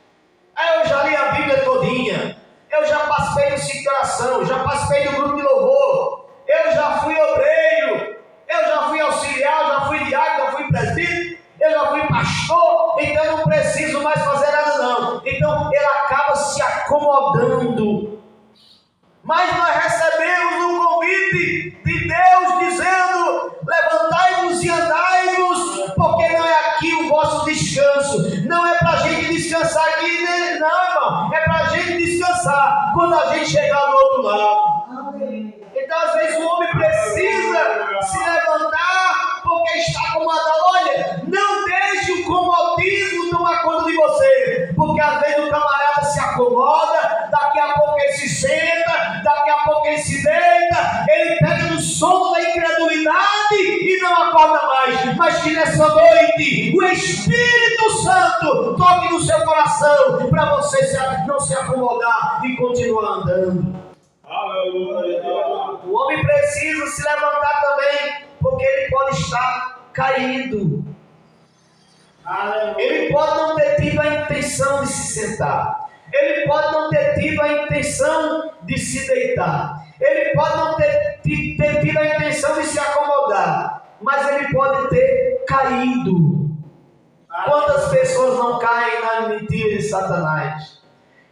Eu já li a Bíblia todinha. Eu já participei do ciclo de oração. Já participei do grupo de louvor. Eu já fui obreiro. Eu já fui auxiliar. Já fui diácono. Já fui presbítero. Eu já fui pastor. Então eu não preciso mais fazer nada não. Então ele acaba se acomodando. Mas nós recebemos um convite de Deus dizendo: levantai-vos e andai-vos, porque não é aqui o vosso descanso. Não é para a gente descansar aqui, né? Não, irmão. É para a gente descansar quando a gente chegar do outro lado. Então, às vezes, o homem precisa se levantar porque está acomodado. Olha, não deixe o comodismo tomar conta de você, porque às vezes o camarada se acomoda, daqui a pouco ele se senta, daqui a pouco ele se deita, ele pega no sono da incredulidade e não acorda mais. Mas que nessa noite o Espírito Santo toque no seu coração para você não se acomodar e continuar andando. O homem precisa se levantar também, porque ele pode estar caído. Ele pode não ter tido a intenção de se sentar. Ele pode não ter tido a intenção de se deitar. Ele pode não ter tido a intenção de se acomodar. Mas ele pode ter caído. Quantas pessoas não caem na mentira de Satanás?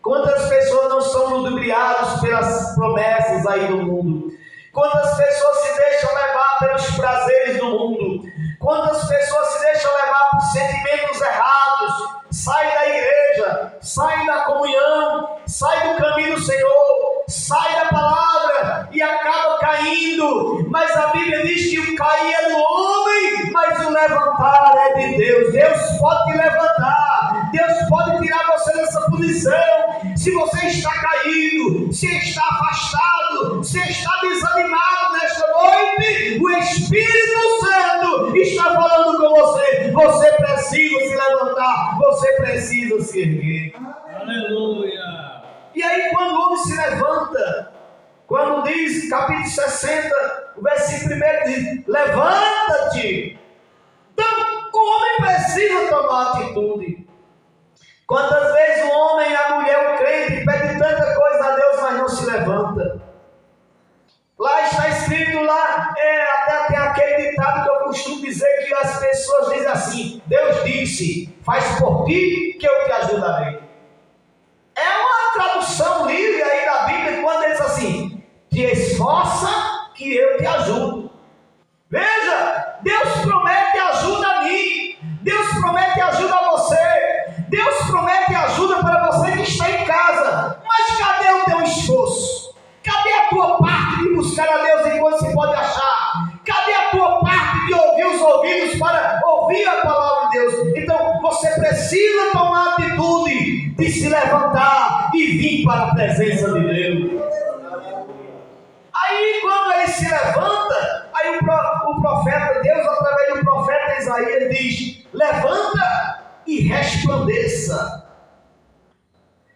Quantas pessoas não são ludibriadas pelas promessas aí do mundo? Quantas pessoas se deixam levar pelos prazeres do mundo? Quantas pessoas se deixam levar por sentimentos errados? Sai da igreja, sai da comunhão, sai do caminho do Senhor, sai da palavra e acaba caindo. Mas a Bíblia diz que o cair é do homem, mas o levantar é de Deus. Deus pode te levantar, Deus pode tirar você dessa posição. Se você está caído, se está afastado, se está desanimado nesta noite, o Espírito Santo está falando com você. Você precisa se levantar, você precisa se erguer.
Aleluia!
E aí quando o homem se levanta, quando diz, capítulo 60, o versículo 1 diz: levanta-te. Então o homem precisa tomar atitude. Quantas vezes o homem, a mulher, o crente pede tanta coisa a Deus, mas não se levanta. Lá está escrito, até tem aquele ditado que eu costumo dizer, que as pessoas dizem assim: Deus disse, faz por ti que eu te ajudarei. É uma tradução livre aí da Bíblia, quando ele diz assim: te esforça que eu te ajudo. Veja, Deus promete ajuda a mim, Deus promete ajuda a você, Deus promete ajuda para você que está em casa. Mas cadê o teu esforço? Cadê a tua parte de buscar a Deus enquanto se pode achar? Cadê a tua parte de ouvir os ouvidos para ouvir a palavra de Deus? Então você precisa tomar a atitude de se levantar e vir para a presença de Deus. ele se levanta, aí o profeta, Deus através do profeta Isaías diz: levanta e resplandeça.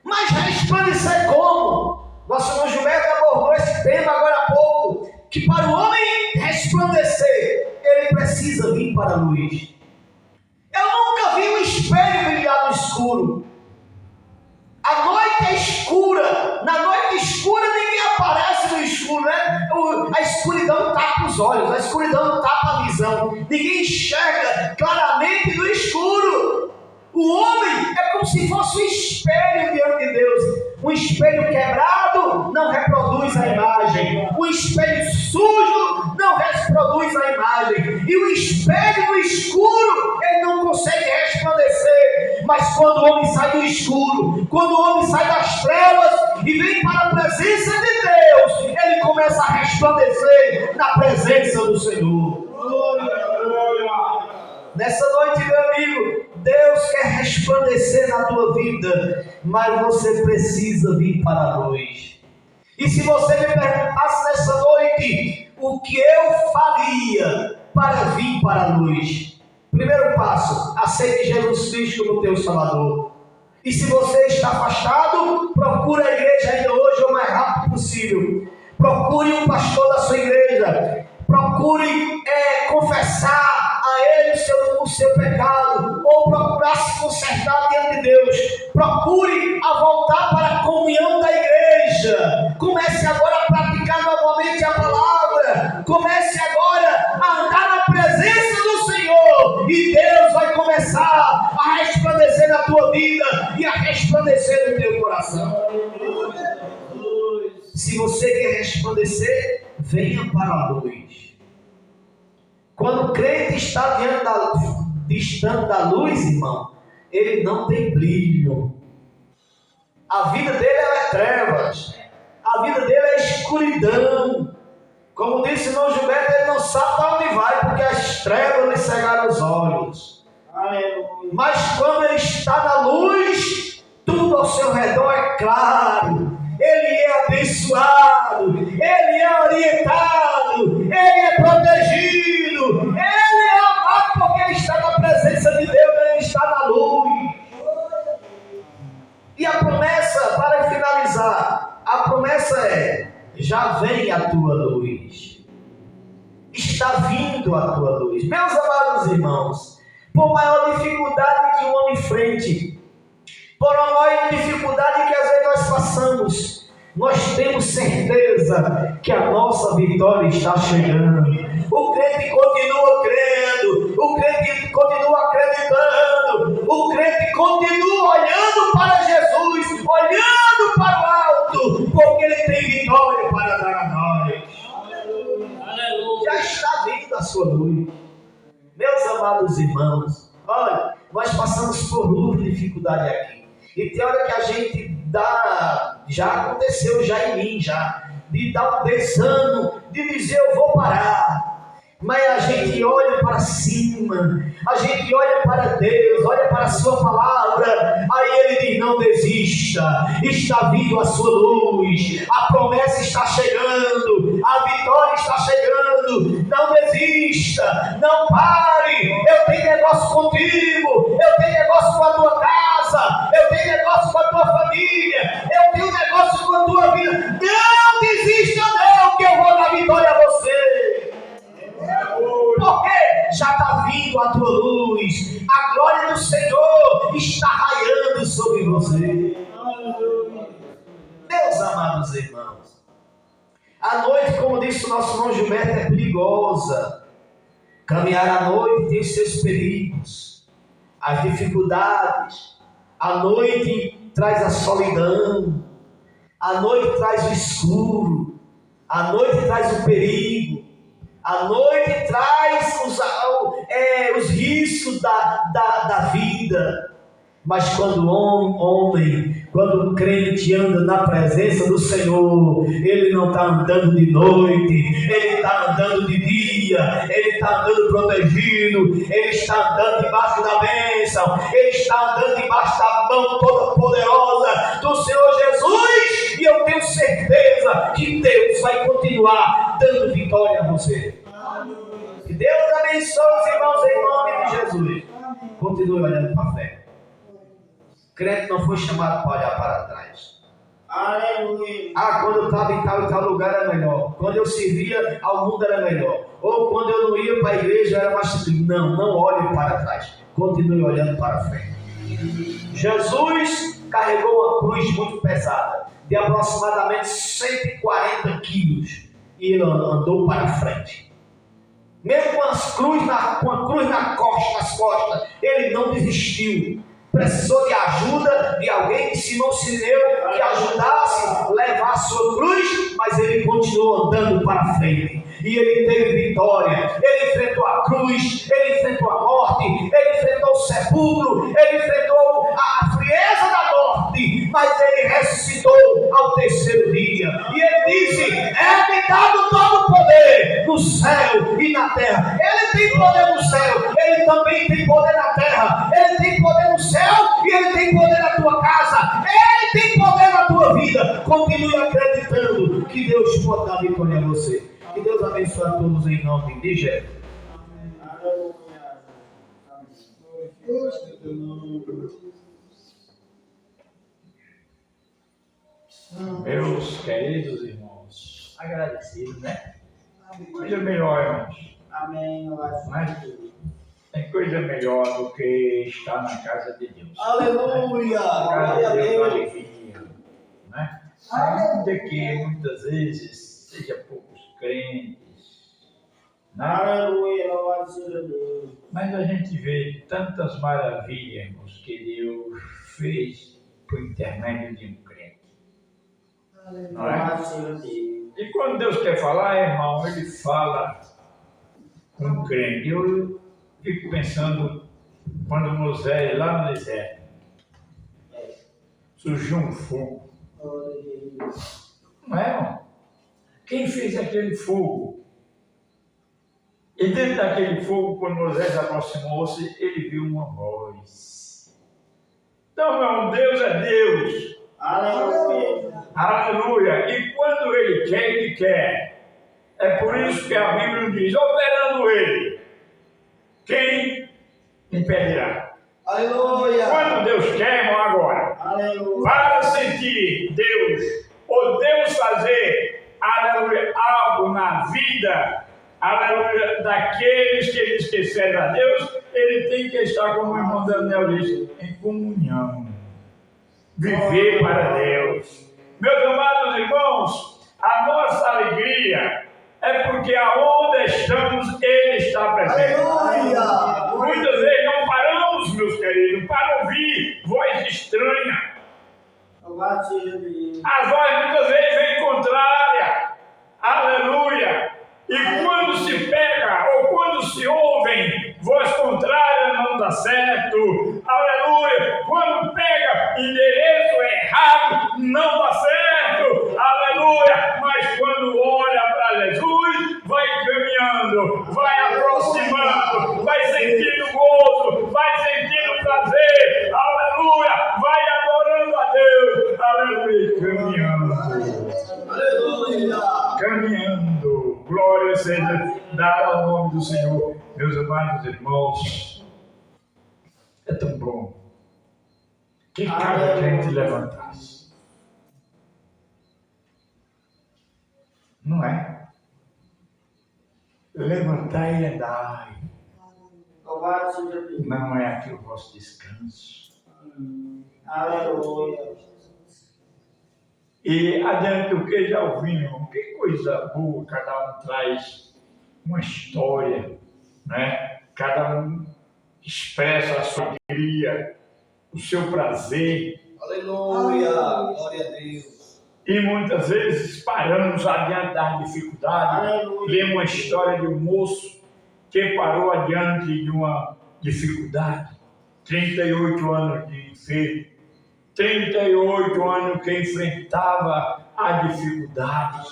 Mas resplandecer como? Nosso irmão Gilberto abordou esse tema agora há pouco, que para o homem resplandecer, ele precisa vir para a luz. Eu nunca vi um espelho brilhar no escuro. A noite é escura. Na noite escura ninguém aparece no escuro, né? A escuridão tapa os olhos, a escuridão tapa a visão. Ninguém enxerga claramente no escuro. O homem é como se fosse um espelho diante de Deus. Um espelho quebrado não reproduz a imagem. Um espelho sujo não reproduz a imagem. E o espelho no escuro, ele não consegue resplandecer. Mas quando o homem sai do escuro, quando o homem sai das trevas e vem para a presença de Deus, ele começa a resplandecer na presença do Senhor. Nessa noite, meu amigo, Deus quer resplandecer na tua vida, mas você precisa vir para a luz. E se você me perguntasse nessa noite, o que eu faria para vir para a luz? Primeiro passo, aceite Jesus Cristo como teu Salvador. E se você está afastado, procure a igreja ainda hoje o mais rápido possível. Procure um pastor da sua igreja. Procure confessar a ele o seu pecado, ou procurar se consertar diante de Deus. Procure a voltar para a comunhão da igreja. Comece agora a praticar novamente a palavra. Comece agora a andar na presença do Senhor, e Deus vai começar a resplandecer na tua vida e a resplandecer no teu coração. Se você quer resplandecer, venha para a luz. Quando o crente está distante da luz, irmão, ele não tem brilho. A vida dele é trevas. A vida dele é escuridão. Como disse o irmão Gilberto, ele não sabe para onde vai, porque as trevas lhe cegaram os olhos. Mas quando ele está na luz, tudo ao seu redor é claro. Ele é abençoado, ele é orientado, ele é protegido, ele é amado porque ele está na presença de Deus, ele está na luz. E a promessa, para finalizar, a promessa é: já vem a tua luz, está vindo a tua luz. Meus amados irmãos, por maior dificuldade que o homem enfrente, por uma maior dificuldade que às vezes nós passamos, nós temos certeza que a nossa vitória está chegando. O crente continua crendo, o crente continua acreditando, o crente continua olhando para Jesus, olhando para o alto, porque ele tem vitória para dar a nós. Já está vindo a sua luz. Meus amados irmãos, olha, nós passamos por luta e dificuldade aqui. E tem hora que a gente dá, já aconteceu já em mim, de dar um desânimo, de dizer eu vou parar. Mas a gente olha para cima, a gente olha para Deus, olha para a sua palavra, aí ele diz: não desista, está vindo a sua luz, a promessa está chegando, a vitória está chegando, não desista, não pare, eu tenho negócio contigo, eu tenho negócio com a tua casa, eu tenho negócio com a tua família, eu tenho negócio com a tua vida. Não desista não, que eu vou dar vitória a você. Porque já está vindo a tua luz, a glória do Senhor está raiando sobre você. Meus amados irmãos, a noite, como disse o nosso irmão Gilberto, é perigosa. Caminhar à noite tem os seus perigos, as dificuldades. A noite traz a solidão, a noite traz o escuro, a noite traz o perigo. A noite traz os riscos da vida. Mas quando quando o crente anda na presença do Senhor, ele não está andando de noite, ele está andando de dia, ele está andando protegido, ele está andando debaixo da bênção, ele está andando debaixo da mão toda poderosa do Senhor Jesus. E eu tenho certeza certeza que Deus vai continuar dando vitória a você. Que Deus abençoe os irmãos em nome de Jesus. Continue olhando para a frente. Crente não foi chamado para olhar para trás.
Aleluia.
Quando eu estava em tal e tal lugar era melhor. Quando eu servia ao mundo era melhor. Ou quando eu não ia para a igreja era mais tranquilo. Não olhe para trás. Continue olhando para frente. Jesus carregou uma cruz muito pesada, de aproximadamente 140 quilos. E ele andou para frente. Mesmo com a cruz nas costas, ele não desistiu. Precisou de ajuda de alguém, de Simão Sirineu, que ajudasse a levar a sua cruz, mas ele continuou andando para frente. E ele teve vitória. Ele enfrentou a cruz, ele enfrentou a morte, ele enfrentou o sepulcro, ele enfrentou a frieza da morte, mas ele ressuscitou ao terceiro dia. E ele disse: é-me dado todo o poder no céu e na terra. Ele tem poder no céu, ele também tem poder na terra. Ele tem poder no céu e ele tem poder na tua casa. Ele tem poder na tua vida. Continue acreditando que Deus pode dar vitória a você. Que Deus abençoe a todos em nome de Jesus.
Meus queridos irmãos, agradecidos, né? Coisa melhor, irmãos.
Amém.
Mas tem coisa melhor do que estar na casa de Deus.
Aleluia!
Na casa
Glória a
de Deus,
Deus!
alegria, né? Ainda que muitas vezes seja poucos crentes, né?
Aleluia. Louvado seja Deus.
Mas a gente vê tantas maravilhas, irmãos, que Deus fez por intermédio de um crente. Não é?
Louvado seja Deus.
E quando Deus quer falar, irmão, Ele fala com um crente. Eu fico pensando, quando Moisés, lá no deserto, surgiu um fogo. Não é, irmão? Quem fez aquele fogo? E dentro daquele fogo, quando Moisés aproximou-se, ele viu uma voz. Então, irmão, Deus é Deus.
Aleluia.
Aleluia. E quando Ele quer, Ele quer. É por isso que a Bíblia diz, operando Ele, quem impedirá?
Aleluia!
Quando Deus quer, irmão, agora,
Aleluia.
para sentir Deus, ou Deus fazer, aleluia, algo na vida, aleluia, daqueles que eles esqueceram a Deus, ele tem que estar, como o irmão Daniel disse, em comunhão. Viver para Deus. Meus amados irmãos, a nossa alegria é porque aonde estamos, Ele está presente.
Aleluia!
Muitas vezes não paramos, meus queridos, para ouvir voz estranha.
Louvado seja Deus.
A voz muitas vezes vem contrária. Aleluia! E quando se pega ou quando se ouvem voz contrária, não dá certo. Aleluia! Quando pega endereço errado, não dá certo. Aleluia! Mas quando olha para Jesus, vai caminhando, vai aproximando, vai sentindo gozo, vai sentindo prazer. Aleluia! Vai adorando a Deus. Aleluia! Caminhando.
Aleluia!
Caminhando. Glória seja dada ao nome do Senhor. Meus amados irmãos, é tão bom que cada gente levantasse. Não é? Levantar e andar.
Louvado seja Deus.
Não é aqui o vosso descanso.
Aleluia.
E adiante do que já ouvimos, irmão, que coisa boa, cada um traz uma história, né? Cada um expressa a sua alegria, o seu prazer.
Aleluia! Glória a Deus!
E muitas vezes paramos adiante das dificuldades.
Aleluia.
Lemos uma história de um moço que parou adiante de uma dificuldade. 38 anos de enfermo. 38 anos que enfrentava a dificuldade.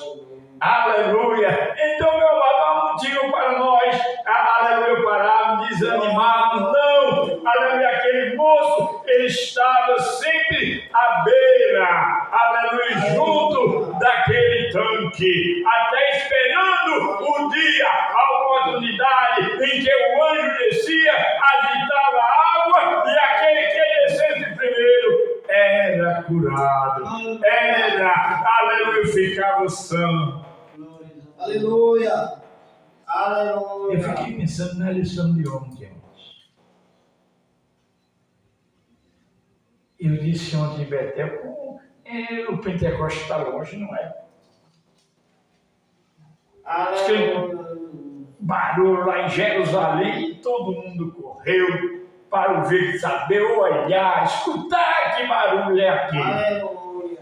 Aleluia! Então, meu amado, há um motivo para nós, aleluia, pararmos, desanimarmos. Não! Aleluia, aquele moço, ele estava sempre à beira, aleluia, junto daquele tanque, até esperando o dia, a oportunidade em que o anjo descia, agitava a água e aquele que descesse primeiro era curado, aleluia, ficava são.
Aleluia.
Eu
Aleluia.
fiquei pensando na lição de ontem. Eu disse ontem em Betel, o Pentecostes está longe, não é?
Aleluia.
Barulho lá em Jerusalém, todo mundo correu para ouvir, saber, olhar, escutar que barulho é aquele.
Aleluia.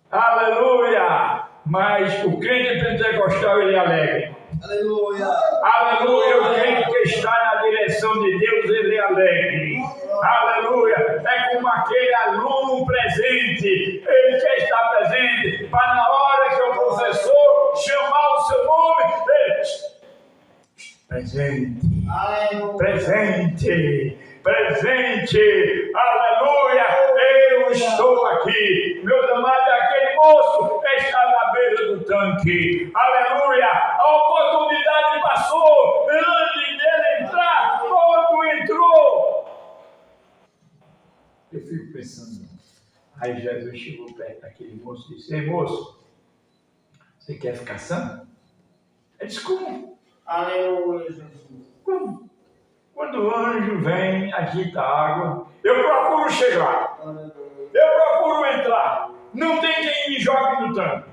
Aleluia! Mas o crente pentecostal, ele é alegre.
Aleluia.
Aleluia! O crente que está na direção de Deus, ele é alegre. Aleluia! É como aquele aluno presente. Ele quer estar presente para na hora que o professor chamar o seu nome, ele... Presente.
Aleluia.
Presente. Presente. Aleluia! Eu estou aqui. Meus amados, aquele moço está na beira do tanque. Aleluia! A oportunidade passou. Antes dele entrar, quando entrou. Eu fico pensando. Aí Jesus chegou perto daquele moço e disse: ei, moço, você quer ficar sã? Ele disse: como?
Aleluia, Jesus.
Como? Quando o anjo vem, agita a água, eu procuro chegar. Eu procuro entrar. Não tem quem me jogue no tanque.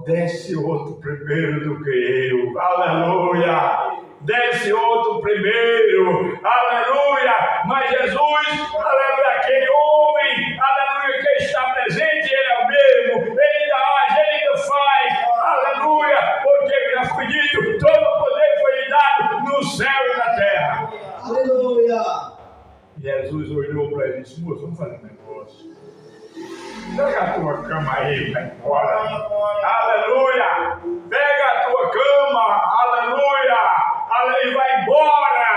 Desce outro primeiro do que eu. Aleluia. Desce outro primeiro. Aleluia. Mas Jesus, aleluia, aquele homem, aleluia, que está presente, ele é o mesmo. Ele ainda age, ele ainda faz. Aleluia. Porque já foi dito, todo o poder foi lhe dado no céu e na terra.
Aleluia.
Jesus olhou para ele e disse: moço, vamos fazer um negócio. Pega a tua cama aí, vai embora. Aleluia! Pega a tua cama, aleluia! E vai embora.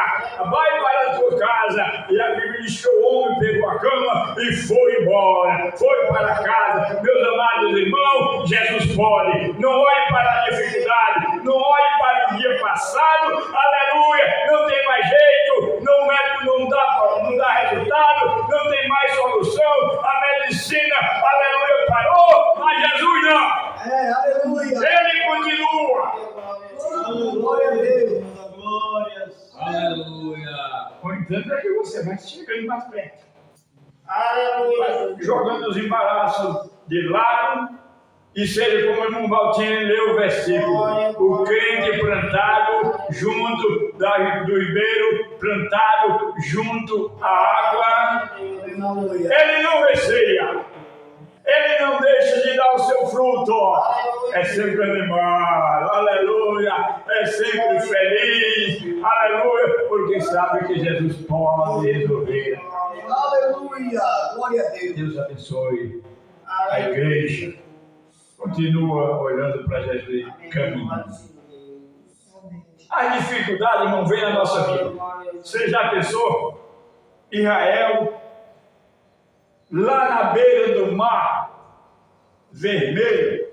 Vai para a tua casa. E a Bíblia diz que o homem pegou a cama e foi embora. Foi para casa. Meus amados irmãos, Jesus pode. Não olhe para a dificuldade. Não olhe para o dia passado. Aleluia! Não tem mais jeito. Não, médico não dá resultado. Não tem mais solução. A medicina, aleluia, parou. Mas Jesus não.
Aleluia.
Ele continua.
Glória a Deus.
Glórias. Aleluia.
O entanto é que você vai chegando mais perto.
Aleluia.
Jogando os embaraços de lado. E seja como o irmão Valtinho leu o versículo. O crente plantado junto do ribeiro, plantado junto à água. Ele não receia. Ele não deixa de dar o seu fruto. É sempre animado. Aleluia. É sempre feliz. Aleluia. Porque sabe que Jesus pode resolver.
Aleluia. Glória a Deus.
Deus abençoe a igreja. Continua olhando para Jesus e caminhando. As dificuldades não vêm na nossa vida. Você já pensou? Israel, lá na beira do mar vermelho,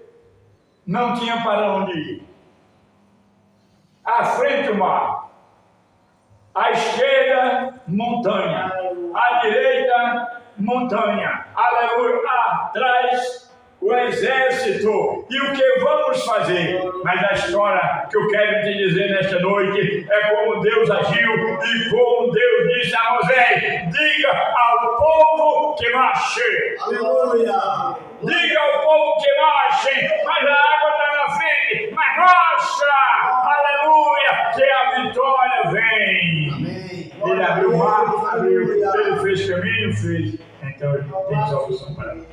não tinha para onde ir. À frente o mar, à esquerda montanha, à direita montanha, aleluia, atrás o exército. E o que vamos fazer? Mas a história que eu quero te dizer nesta noite é como Deus agiu e como Deus disse a Moisés: diga ao povo que marche.
Aleluia.
Diga ao povo que marche. Mas a água está na frente. Mas marcha. Aleluia. Que a vitória vem.
Amém.
Ele abriu o mar, abriu. Ele fez caminho, fez. Então ele tem solução para nós.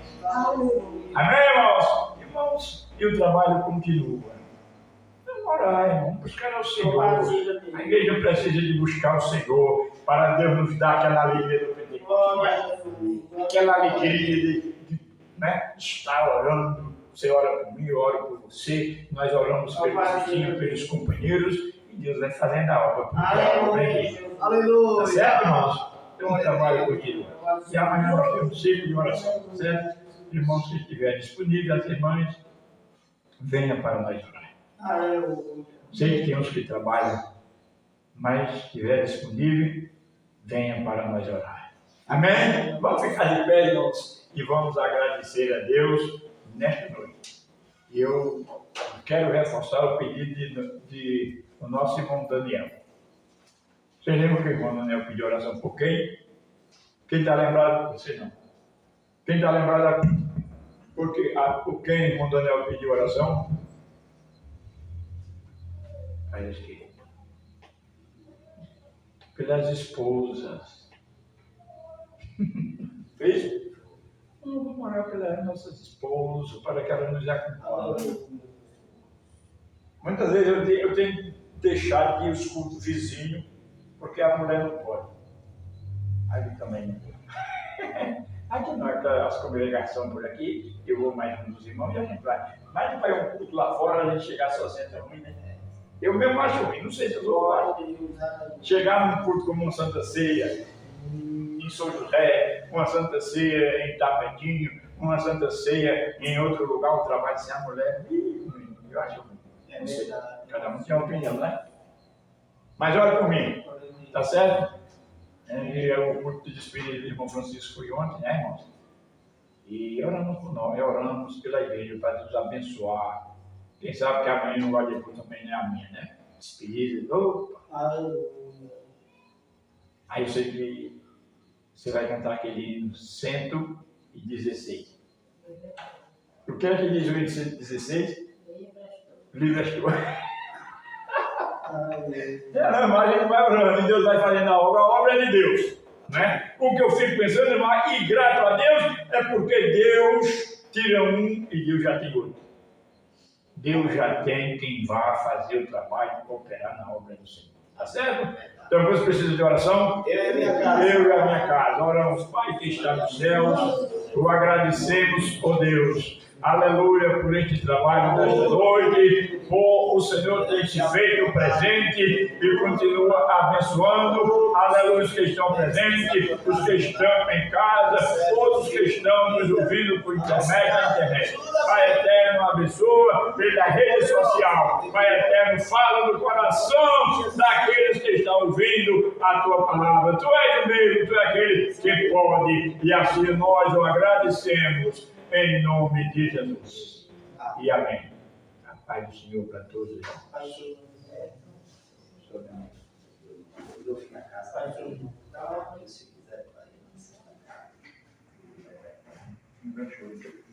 Amém, irmãos? Irmãos, e o trabalho continua. Vamos orar, irmão. Buscar ao Senhor. A igreja precisa de buscar o Senhor para Deus nos dar aquela alegria do Pentecostes. Aquela alegria de estar orando. Você ora por mim, eu oro por você. Nós oramos pelos vizinhos, pelos companheiros. E Deus vai fazendo a obra.
Aleluia.
Tá certo, irmãos? Então o trabalho continua. E amanhã nós temos um ciclo de oração, certo? Irmãos que estiverem disponíveis, as irmãs, venha para nós orar.
Aleluia.
Sei que tem uns que trabalham, mas se estiver disponível, venha para nós orar. Amém? Vamos ficar de pé, irmãos, e vamos agradecer a Deus nesta noite. Eu quero reforçar o pedido de o nosso irmão Daniel. Vocês lembram que o irmão Daniel pediu oração por quem? Quem está lembrado? Você não. Quem está lembrado por quem o irmão Daniel pediu oração? A esquerda. Pelas esposas. Fez? Vamos orar pelas nossas esposas, para que elas nos acompanhem. Muitas vezes eu tenho deixado de ir os cultos vizinhos, porque a mulher não pode. Aí também não pode. Aqui nós, as congregações por aqui, eu vou mais um dos irmãos e a gente vai. Mas para ir um culto lá fora, a gente chegar sozinho é ruim, né? Eu mesmo acho ruim, não sei se eu sou chegar num culto como uma Santa Ceia, em São José, uma Santa Ceia em Tapetinho, uma Santa Ceia em outro lugar, o trabalho sem a mulher, eu acho ruim. Não sei, cada um tem uma opinião, né? Mas olha por mim, tá certo? O culto de despedida do irmão Francisco foi ontem, né, irmãos? E oramos por nós, oramos pela igreja para nos abençoar. Quem sabe que amanhã não vai depois também, né? A minha, né? Despedida, opa! Aí eu sei que você vai cantar aquele hino 116. O que é que diz o hino 116? Livre és tu. Mas a gente vai orando e Deus vai fazendo a obra é de Deus. Né? O que eu fico pensando, irmão, e grato a Deus, é porque Deus tira um e Deus já tem outro. Deus já tem quem vá fazer o trabalho e cooperar na obra do Senhor. Tá certo? Então, você precisa de oração? Eu e a minha casa. Oramos, Pai que está nos céus, o agradecemos, ó Deus. Aleluia por este trabalho desta noite, por o Senhor ter se feito presente e continua abençoando, aleluia, os que estão presentes, os que estão em casa, todos que estão nos ouvindo por internet. Pai eterno, abençoa pela rede social. Pai eterno, fala no coração daqueles que estão ouvindo a tua palavra. Tu és o mesmo, tu és aquele que pode, e assim nós o agradecemos. Em nome de Jesus. E amém. A paz do Senhor para todos. Se quiser, vai.